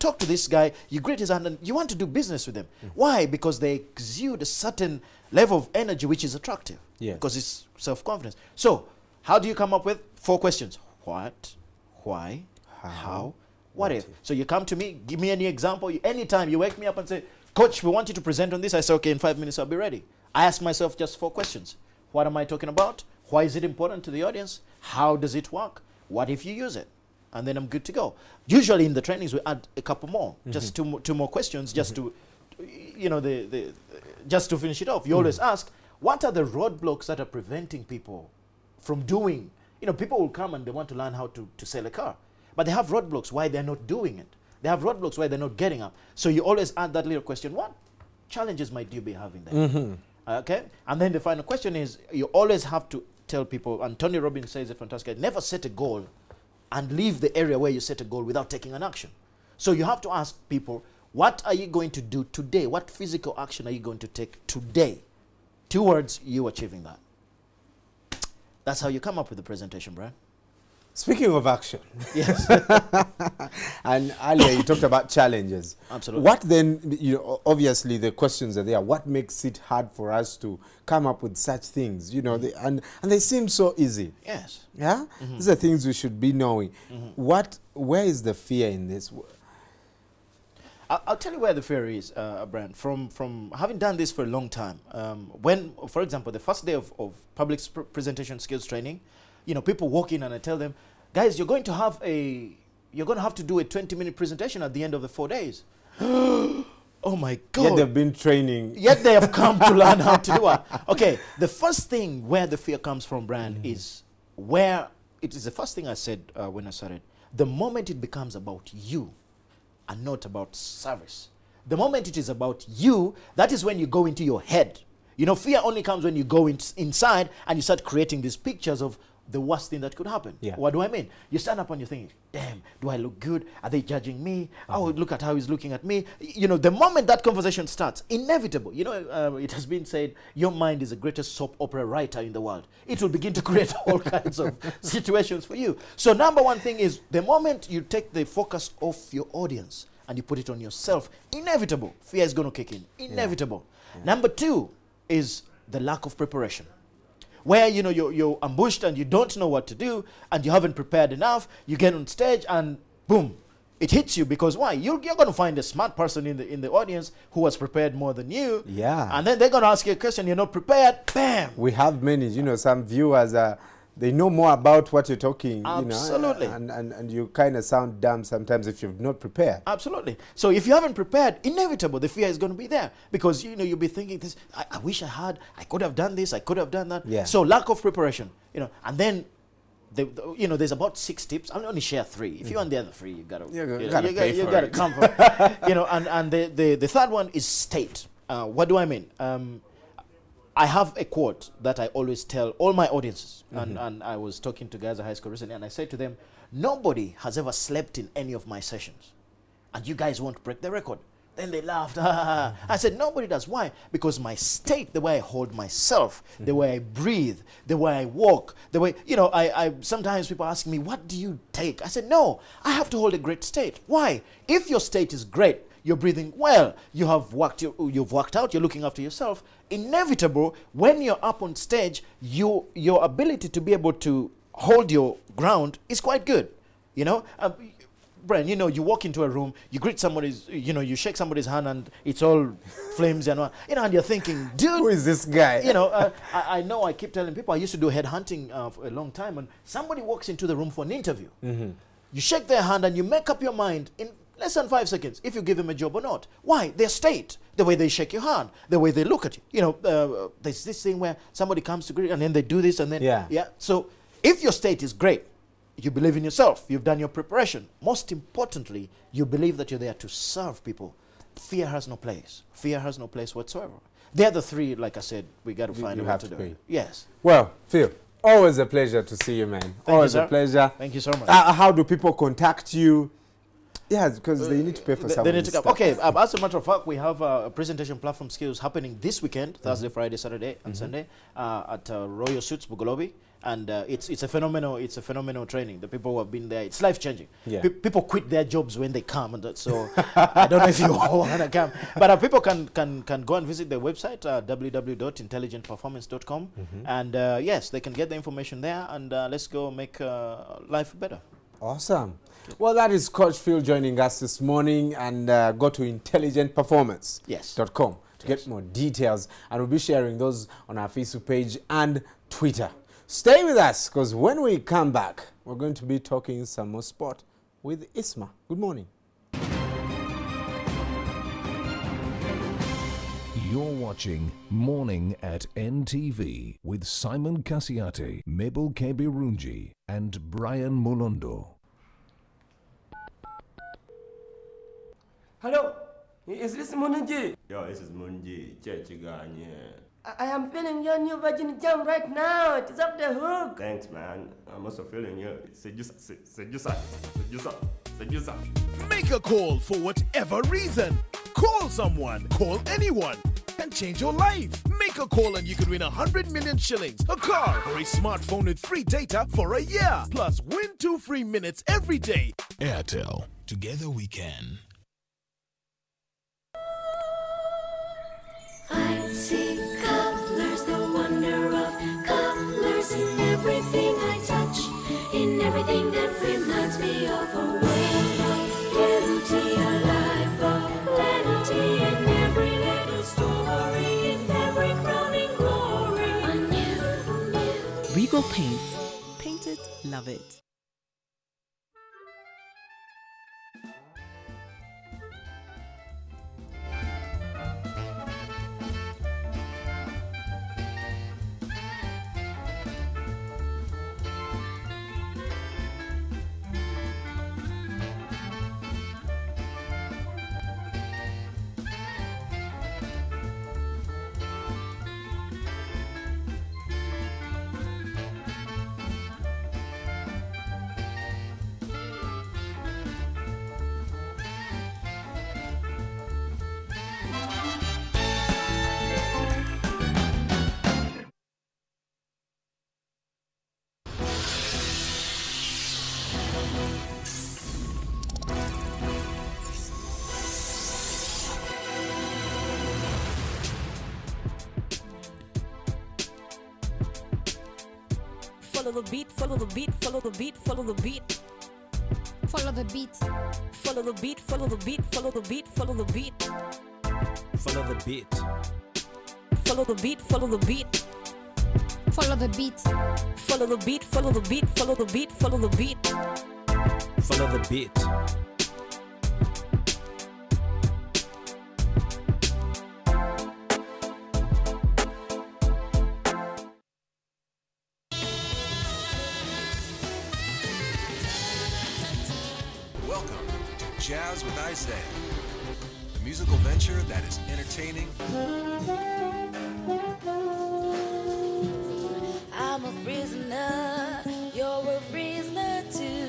talk to this guy, you greet his hand, and you want to do business with him. Why? Because they exude a certain level of energy which is attractive. Yes. Because it's self-confidence. So, how do you come up with 4 questions? What? Why? How? What if? So you come to me, give me any example. Anytime you wake me up and say, Coach, we want you to present on this. I say, okay, in 5 minutes I'll be ready. I ask myself just 4 questions. What am I talking about? Why is it important to the audience? How does it work? What if you use it? And then I'm good to go. Usually in the trainings we add a couple more, just two more questions, just to, you know, just to finish it off. You always ask, what are the roadblocks that are preventing people from doing? You know, people will come and they want to learn how to sell a car, but they have roadblocks why they're not doing it. They have roadblocks why they're not getting up. So you always add that little question: what challenges might you be having there? Okay, and then the final question is, you always have to tell people, and Tony Robbins says it fantastic, never set a goal and leave the area where you set a goal without taking an action. So you have to ask people, what are you going to do today? What physical action are you going to take today towards you achieving that? That's how you come up with the presentation, Brian. Speaking of action, yes, and earlier you talked about challenges. Absolutely. What then, you know, obviously the questions are there. What makes it hard for us to come up with such things? You know, and they seem so easy. Yes. Yeah? These are things we should be knowing. Where is the fear in this? I'll tell you where the fear is, Brian. From having done this for a long time, when, for example, the first day of public presentation skills training, you know, people walk in and I tell them, guys, you're going to have to do a 20-minute presentation at the end of the 4 days. Oh my God. Yet they've been training. Yet they have come to learn how to do it. Okay, the first thing where the fear comes from, Brian, is where it is the first thing I said when I started. The moment it becomes about you and not about service. The moment it is about you, that is when you go into your head. You know, fear only comes when you go inside and you start creating these pictures of the worst thing that could happen. Yeah. What do I mean? You stand up and you're thinking, damn, do I look good? Are they judging me? Oh, look at how he's looking at me. You know, the moment that conversation starts, inevitable. You know, it has been said, your mind is the greatest soap opera writer in the world. It will begin to create all kinds of situations for you. So number one thing is, the moment you take the focus off your audience and you put it on yourself, inevitable, fear is going to kick in. Inevitable. Yeah. Number two is the lack of preparation. Where, you know, you're ambushed and you don't know what to do and you haven't prepared enough, you get on stage and boom, it hits you. Because why? You're going to find a smart person in the audience who has prepared more than you. Yeah. And then they're going to ask you a question, you're not prepared, bam. We have many, you know, some viewers, they know more about what you're talking. Absolutely. You know, and you kind of sound dumb sometimes if you've not prepared. Absolutely. So if you haven't prepared, inevitable, the fear is going to be there. Because, you know, you'll be thinking, this, I wish I could have done this, I could have done that. Yeah. So lack of preparation, you know, and then, you know, there's about 6 tips. I'll only share 3. If you want the other 3, you gotta come for you know, and the third one is state. What do I mean? I have a quote that I always tell all my audiences, and I was talking to guys at high school recently, and I said to them, nobody has ever slept in any of my sessions, and you guys won't break the record. Then they laughed. I said, nobody does. Why? Because my state, the way I hold myself, the way I breathe, the way I walk, the way, you know, I sometimes people ask me, what do you take? I said, no, I have to hold a great state. Why? If your state is great, you're breathing well, you've worked out, you're looking after yourself, inevitable, when you're up on stage, your ability to be able to hold your ground is quite good. You know, Brian, you know, you walk into a room, you greet somebody's, you know, you shake somebody's hand and it's all flames and, you know, and you're thinking, dude. Who is this guy? You know, I know, I keep telling people, I used to do headhunting for a long time, and somebody walks into the room for an interview. You shake their hand and you make up your mind in less than 5 seconds if you give them a job or not. Why? Their state, the way they shake your hand, the way they look at you. You know, there's this thing where somebody comes to greet and then they do this and then, yeah. So if your state is great, you believe in yourself, you've done your preparation. Most importantly, you believe that you're there to serve people. Fear has no place. Fear has no place whatsoever. They're the 3, like I said, we got to find out what to do. Yes. Well, Phil, always a pleasure to see you, man. Always a pleasure. Thank you so much. How do people contact you? Yeah, because they need to pay for some of this stuff. Okay, as a matter of fact, we have a presentation platform skills happening this weekend, Thursday, Friday, Saturday, and Sunday, at Royal Suits, Bugolobi. And it's a phenomenal training. The people who have been there, it's life changing. Yeah. People quit their jobs when they come, and so I don't know if you want to come, but people can go and visit the website www.intelligentperformance.com, and yes, they can get the information there, and let's go make life better. Awesome. Well, that is Coach Phil joining us this morning, and go to intelligentperformance.com to get more details, and we'll be sharing those on our Facebook page and Twitter. Stay with us, because when we come back, we're going to be talking some more sport with Isma. Good morning. You're watching Morning at NTV with Simon Kasiate, Mabel Kebirunji, and Brian Mulondo. Hello, is this Munji? Yo, this is Munji. I am feeling your new Virgin Jam right now. It is off the hook. Thanks, man. I'm also feeling you. Make a call for whatever reason. Call someone, call anyone, and change your life. Make a call and you could win 100 million shillings, a car, or a smartphone with free data for a year. Plus, win 2 free minutes every day. Airtel. Together we can. I see colors, the wonder of colors in everything I touch, in everything that reminds me of a world of beauty, a life of plenty, and every little story, in every crowning glory. A new Regal Paints. Paint it, love it. the beat, follow the beat, follow the beat, follow the beat. Follow the beat. Follow the beat, follow the beat, follow the beat, follow the beat. Follow the beat. Follow the beat, follow the beat. Follow the beat. Follow the beat, follow the beat, follow the beat, follow the beat. Follow the beat. Welcome to Jazz with Isaiah, a musical venture that is entertaining, I'm a prisoner, you're a prisoner too.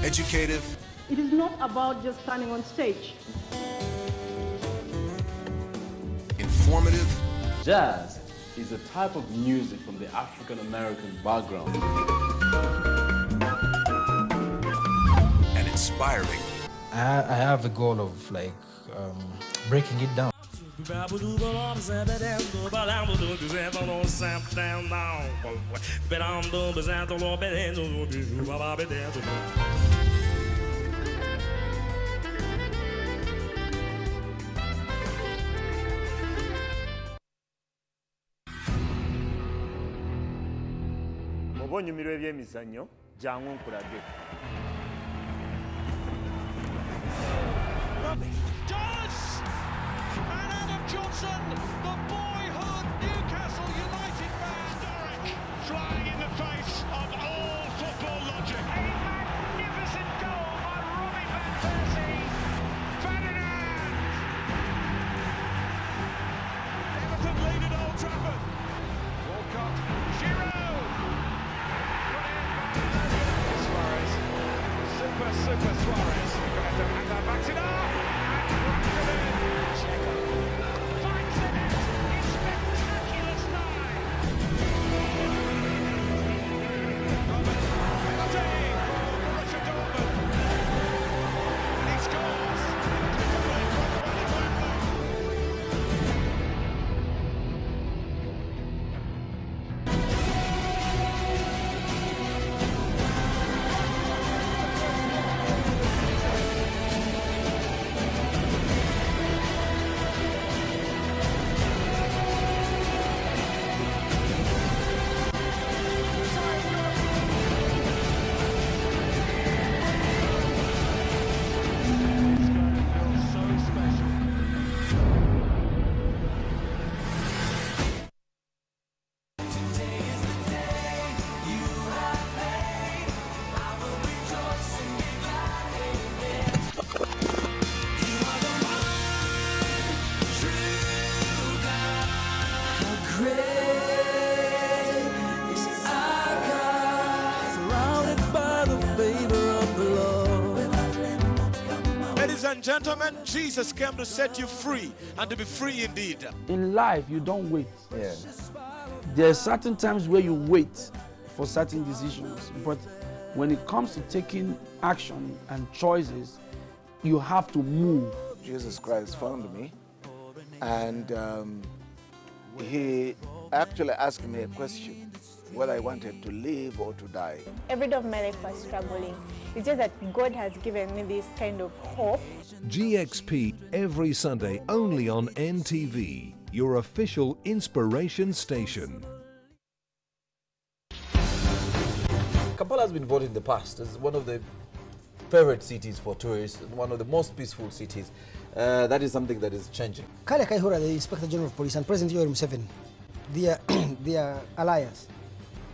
educative, It is not about just standing on stage. informative, Jazz is a type of music from the African American background. and inspiring. I have a goal of like breaking it down. Onyumirwa ebyemizannyo jangu nkulage. Does! And Adam Johnson, the boyhood Newcastle United man, historic, flying in the face of all football logic. A magnificent goal by Robbie van Persie. Ferdinand! Everton lead at Old Trafford. Walcott, Giroud. Super Suarez. And backs it up. And wraps it in. Checo finds the net in spectacular style. Penalty for Borussia Dortmund. And he scores. Ladies and gentlemen, Jesus came to set you free and to be free indeed. In life, you don't wait. There are certain times where you wait for certain decisions, but when it comes to taking action and choices, you have to move. Jesus Christ found me, and he actually asked me a question, whether I wanted to live or to die. Every day of my life was struggling. It's just that God has given me this kind of hope. GXP every Sunday only on NTV, your official inspiration station. Kampala has been voted in the past as one of the favorite cities for tourists, one of the most peaceful cities. That is something that is changing. Kale Kaihura, the Inspector General of Police, and President Yoweri Museveni, their alliance,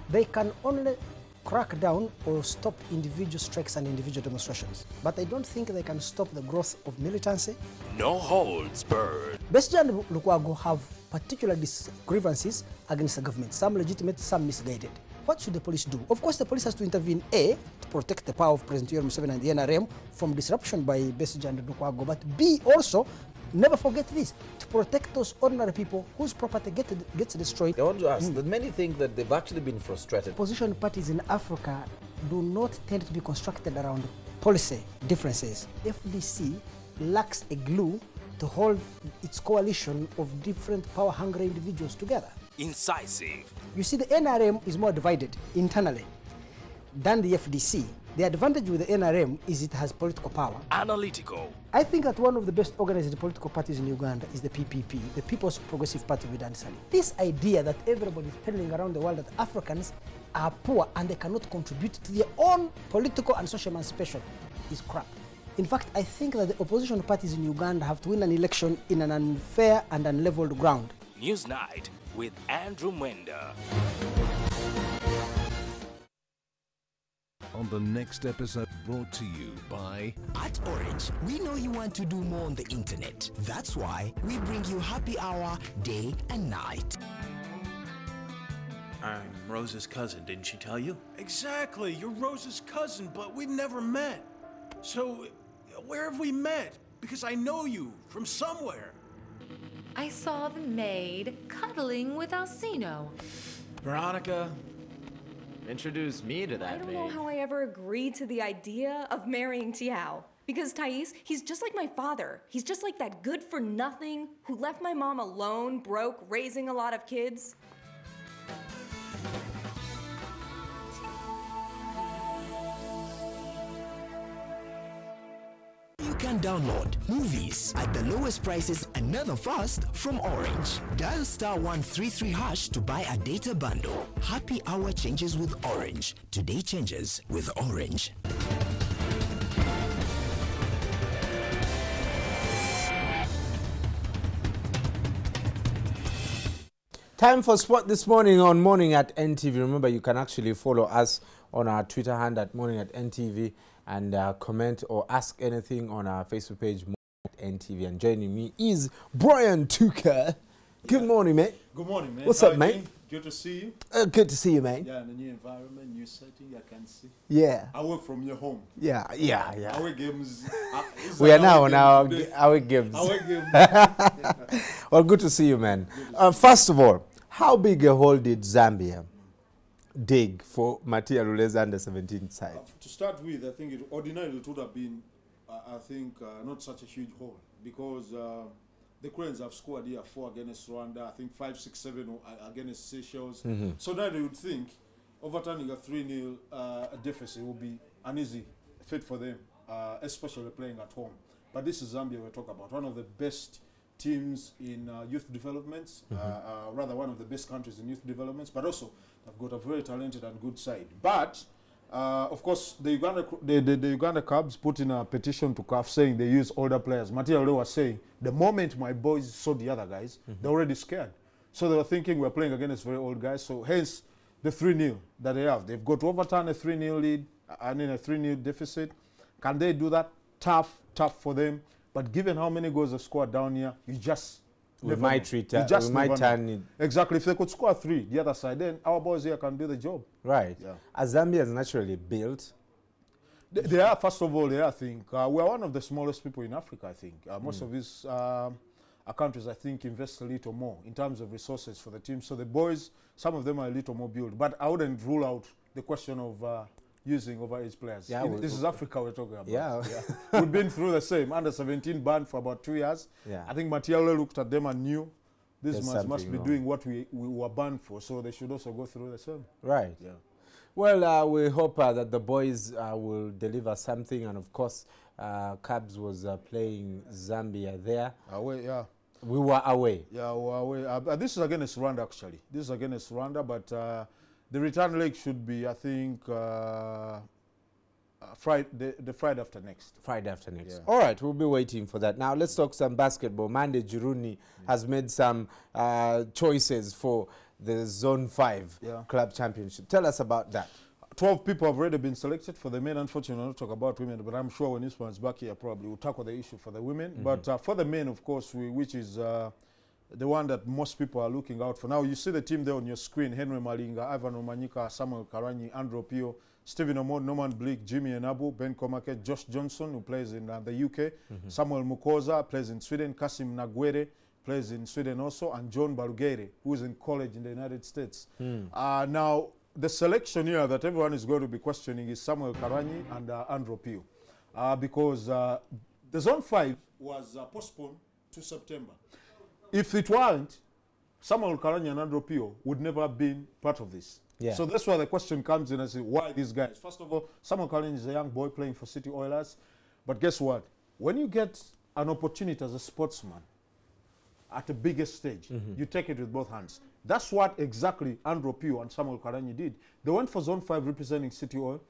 they can only crack down or stop individual strikes and individual demonstrations. But I don't think they can stop the growth of militancy. No holds barred. Besigye and Lukwago have particular grievances against the government, some legitimate, some misguided. What should the police do? Of course, the police has to intervene, A, to protect the power of President Yoweri Museveni and the NRM from disruption by Besigye and Lukwago, but B, also, never forget this, to protect those ordinary people whose property gets destroyed. I want to ask that many think that they've actually been frustrated. Opposition parties in Africa do not tend to be constructed around policy differences. FDC lacks a glue to hold its coalition of different power-hungry individuals together. Incisive. You see, the NRM is more divided internally than the FDC. The advantage with the NRM is it has political power. Analytical. I think that one of the best organized political parties in Uganda is the PPP, the People's Progressive Party with Ansari. This idea that everybody is peddling around the world that Africans are poor and they cannot contribute to their own political and social emancipation is crap. In fact, I think that the opposition parties in Uganda have to win an election in an unfair and unleveled ground. Newsnight with Andrew Mwenda. On the next episode, brought to you by At Orange, we know you want to do more on the internet. That's why we bring you happy hour day and night. I'm Rose's cousin, didn't she tell you? Exactly, you're Rose's cousin, but we've never met. So, where have we met? Because I know you from somewhere. I saw the maid cuddling with Alcino. Veronica, introduce me to that I don't know how I ever agreed to the idea of marrying Tiao. Because Thais, he's just like my father. He's just like that good-for-nothing who left my mom alone, broke, raising a lot of kids. You can download movies at the lowest prices and never fast from Orange. Dial *133# to buy a data bundle. Happy hour changes with Orange. Today changes with Orange. Time for sport this morning on Morning at NTV. Remember, you can actually follow us on our Twitter handle at Morning at NTV and comment or ask anything on our Facebook page, Morning at NTV. And joining me is Brian Tuka. Good morning, mate. Good morning, man. What's up, mate? Good to see you. Good to see you, man. Yeah, in a new environment, new setting, I can see. Yeah. I work from your home. Yeah. Our games. We are now on our games. Our games. Well, good to see you, man. First of all, how big a hole did Zambia dig for Matia Rule's under-17 side? To start with, I think ordinarily it would have been, not such a huge hole because the Cranes have scored here 4 against Rwanda, I think 5, 6, 7 against Seychelles. So now they would think overturning a 3-0 deficit would be an easy fit for them, especially playing at home. But this is Zambia we're talking about, one of the best teams in youth developments, rather one of the best countries in youth developments, but also they've got a very talented and good side. But of course, the Uganda Cubs put in a petition to CAF saying they use older players. Matia Rule was saying, the moment my boys saw the other guys, they're already scared. So they were thinking we're playing against very old guys. So hence the 3-0 that they have. They've got to overturn a 3-0 lead, a 3-0 deficit. Can they do that? Tough for them. But given how many goals they've scored down here, you just we might turn it. Exactly. If they could score 3 the other side, then our boys here can do the job. Right. Yeah. As Zambia is naturally built. They are, first of all, I think. We are one of the smallest people in Africa, I think. Most of these countries, I think, invest a little more in terms of resources for the team. So the boys, some of them are a little more built. But I wouldn't rule out the question of using overage players. Yeah, this is Africa we're talking about. Yeah. We've been through the same. Under-17 ban for about 2 years. Yeah. I think Matiale looked at them and knew this must be doing what we were banned for, so they should also go through the same. Right. Yeah. Well, we hope that the boys will deliver something, and of course, Cubs was playing Zambia there. Away, yeah. We were away. Yeah, we were away. This is against Rwanda, actually. This is against Rwanda, but the return leg should be, I think, the Friday after next. Friday after next. Yeah. All right, we'll be waiting for that. Now, let's talk some basketball. Mande Jiruni has made some choices for the Zone 5 Club Championship. Tell us about that. 12 people have already been selected for the men. Unfortunately, we'll not talk about women, but I'm sure when this one's back here, probably we'll tackle the issue for the women. But for the men, of course, which is the one that most people are looking out for. Now, you see the team there on your screen: Henry Malinga, Ivan Omanyika, Samuel Karanyi, Andrew Pio, Stephen Omod, Norman Bleak, Jimmy Enabu, Ben Komake, Josh Johnson, who plays in the UK, Samuel Mukoza, plays in Sweden, Kasim Nagwere, plays in Sweden also, and John Barugere, who is in college in the United States. Now, the selection here that everyone is going to be questioning is Samuel Karanyi and Andrew Pio, because the Zone 5 was postponed to September. If it weren't, Samuel Karanja and Andrew Pio would never have been part of this. Yeah. So that's why the question comes in and say, why these guys? First of all, Samuel Karanja is a young boy playing for City Oilers. But guess what? When you get an opportunity as a sportsman at the biggest stage, you take it with both hands. That's what exactly Andrew Pio and Samuel Karanja did. They went for Zone 5 representing City Oil.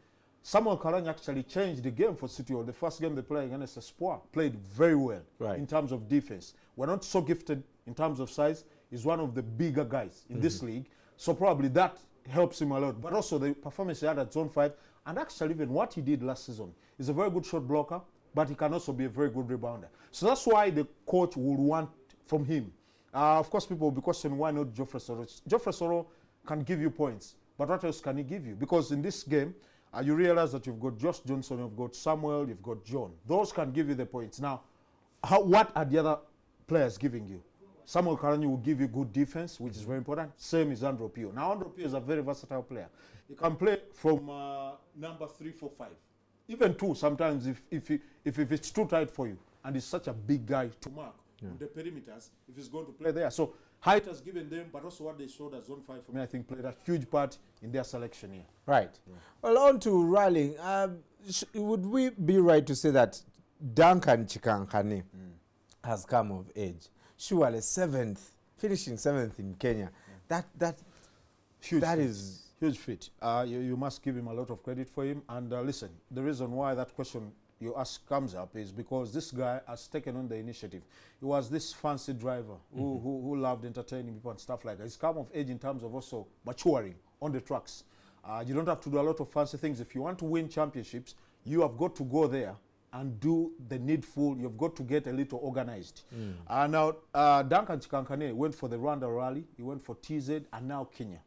Samuel Karanja actually changed the game for City Oil. The first game they played against Espoir played very well in terms of defense. We're not so gifted in terms of size. He's one of the bigger guys in this league. So probably that helps him a lot. But also the performance he had at Zone 5, and actually even what he did last season. He's a very good shot blocker, but he can also be a very good rebounder. So that's why the coach would want from him. Of course, people will be questioning why not Geoffrey Soro. Geoffrey Soro can give you points, but what else can he give you? Because in this game, you realize that you've got Josh Johnson, you've got Samuel, you've got John. Those can give you the points. Now, what are the other players giving you? Samuel Karanja will give you good defense, which is very important. Same as Andrew Pio. Now, Andrew Pio is a very versatile player. He can play from number 3, 4, 5. Even 2 sometimes if it's too tight for you. And he's such a big guy to mark on the perimeters if he's going to play there. So height has given them, but also what they showed as Zone 5 for me, I think played a huge part in their selection here. Right. Well, on to Raleigh. Would we be right to say that Duncan Chikankane has come of age? Surely finishing 7th in Kenya. That is huge feat. You must give him a lot of credit for him. And listen, the reason why that question you ask comes up is because this guy has taken on the initiative. He was this fancy driver who loved entertaining people and stuff like that. He's come of age in terms of also maturing on the tracks. You don't have to do a lot of fancy things. If you want to win championships, you have got to go there and do the needful. You've got to get a little organized. Now, Duncan Chikankane went for the Rwanda rally. He went for TZ and now Kenya.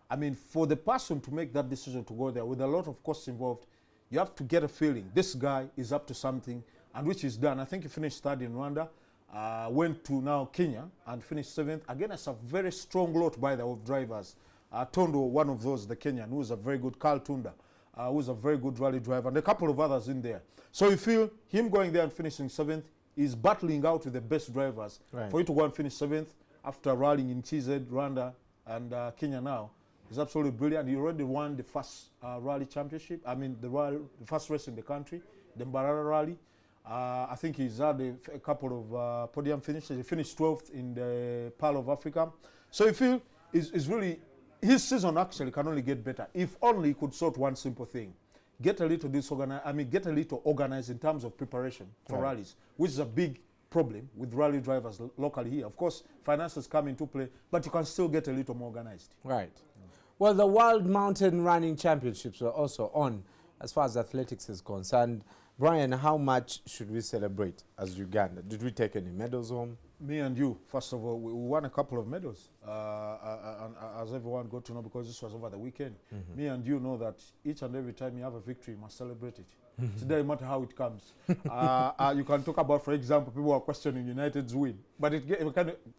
I mean, for the person to make that decision to go there with a lot of costs involved, you have to get a feeling this guy is up to something, and which is done. I think he finished 3rd in Rwanda, went to now Kenya and finished 7th. Again, it's a very strong lot by the of drivers. Tondo, one of those, the Kenyan, who's a very good, Carl Tunda, who's a very good rally driver, and a couple of others in there. So you feel him going there and finishing 7th is battling out with the best drivers. For you to go and finish 7th after rallying in TZ, Rwanda, and Kenya now, is absolutely brilliant. He already won the first rally championship. I mean, the first race in the country, the Mbarara Rally. I think he's had a couple of podium finishes. He finished 12th in the Pearl of Africa. So you feel is really, his season actually can only get better if only he could sort one simple thing. Get a little disorganized, get a little organized in terms of preparation for rallies, which is a big problem with rally drivers locally here. Of course, finances come into play, but you can still get a little more organized. Right. Well, the World Mountain Running Championships were also on as far as athletics is concerned. Brian, how much should we celebrate as Uganda? Did we take any medals home? Me and you, first of all, we won a couple of medals, as everyone got to know, because this was over the weekend. Me and you know that each and every time you have a victory, you must celebrate it. It doesn't matter how it comes. You can talk about, for example, people are questioning United's win, but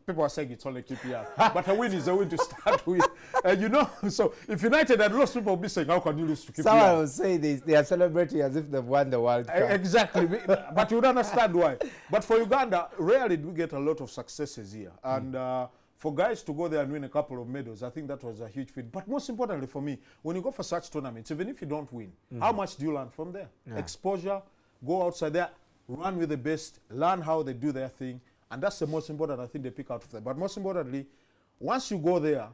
people are saying it's only KPR. But a win is a win to start with. You know, so if United had lost, people will be saying, how can you lose to KPR? Someone will say they are celebrating as if they've won the World Cup. Exactly, but you would understand why. But for Uganda, rarely do we get a lot of successes here. And for guys to go there and win a couple of medals, I think that was a huge feat. But most importantly for me, when you go for such tournaments, even if you don't win, how much do you learn from there? Exposure, go outside there, run with the best, learn how they do their thing. And that's the most important, I think, they pick out of them. But most importantly, once you go there,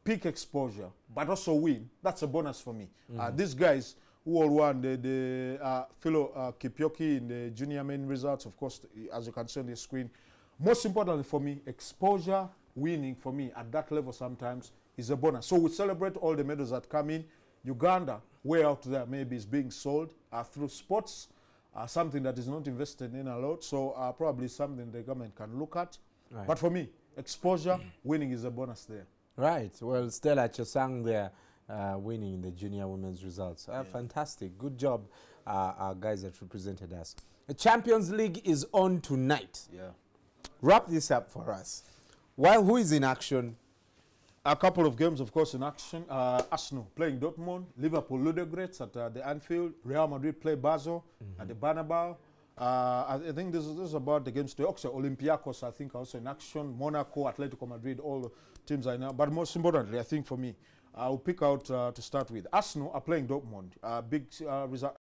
pick exposure, but also win. That's a bonus for me. These guys who all won the fellow Kipyoki in the junior main results, of course, as you can see on the screen. Most importantly for me, exposure, winning for me at that level sometimes is a bonus. So we celebrate all the medals that come in. Uganda, way out there, maybe is being sold through sports, something that is not invested in a lot. So probably something the government can look at. Right. But for me, exposure, winning is a bonus there. Right. Well, Stella Chosang there winning the junior women's results. Fantastic. Good job, our guys that represented us. The Champions League is on tonight. Wrap this up for us. Who is in action? A couple of games, of course, in action. Arsenal playing Dortmund, Liverpool Ludogorets at the Anfield, Real Madrid play Basel at the Bernabeu, I think this is about the games today. Also, Olympiacos, I think, also in action. Monaco, Atletico Madrid, all the teams I know. But most importantly, I think for me, I'll pick out to start with. Arsenal are playing Dortmund. Big result.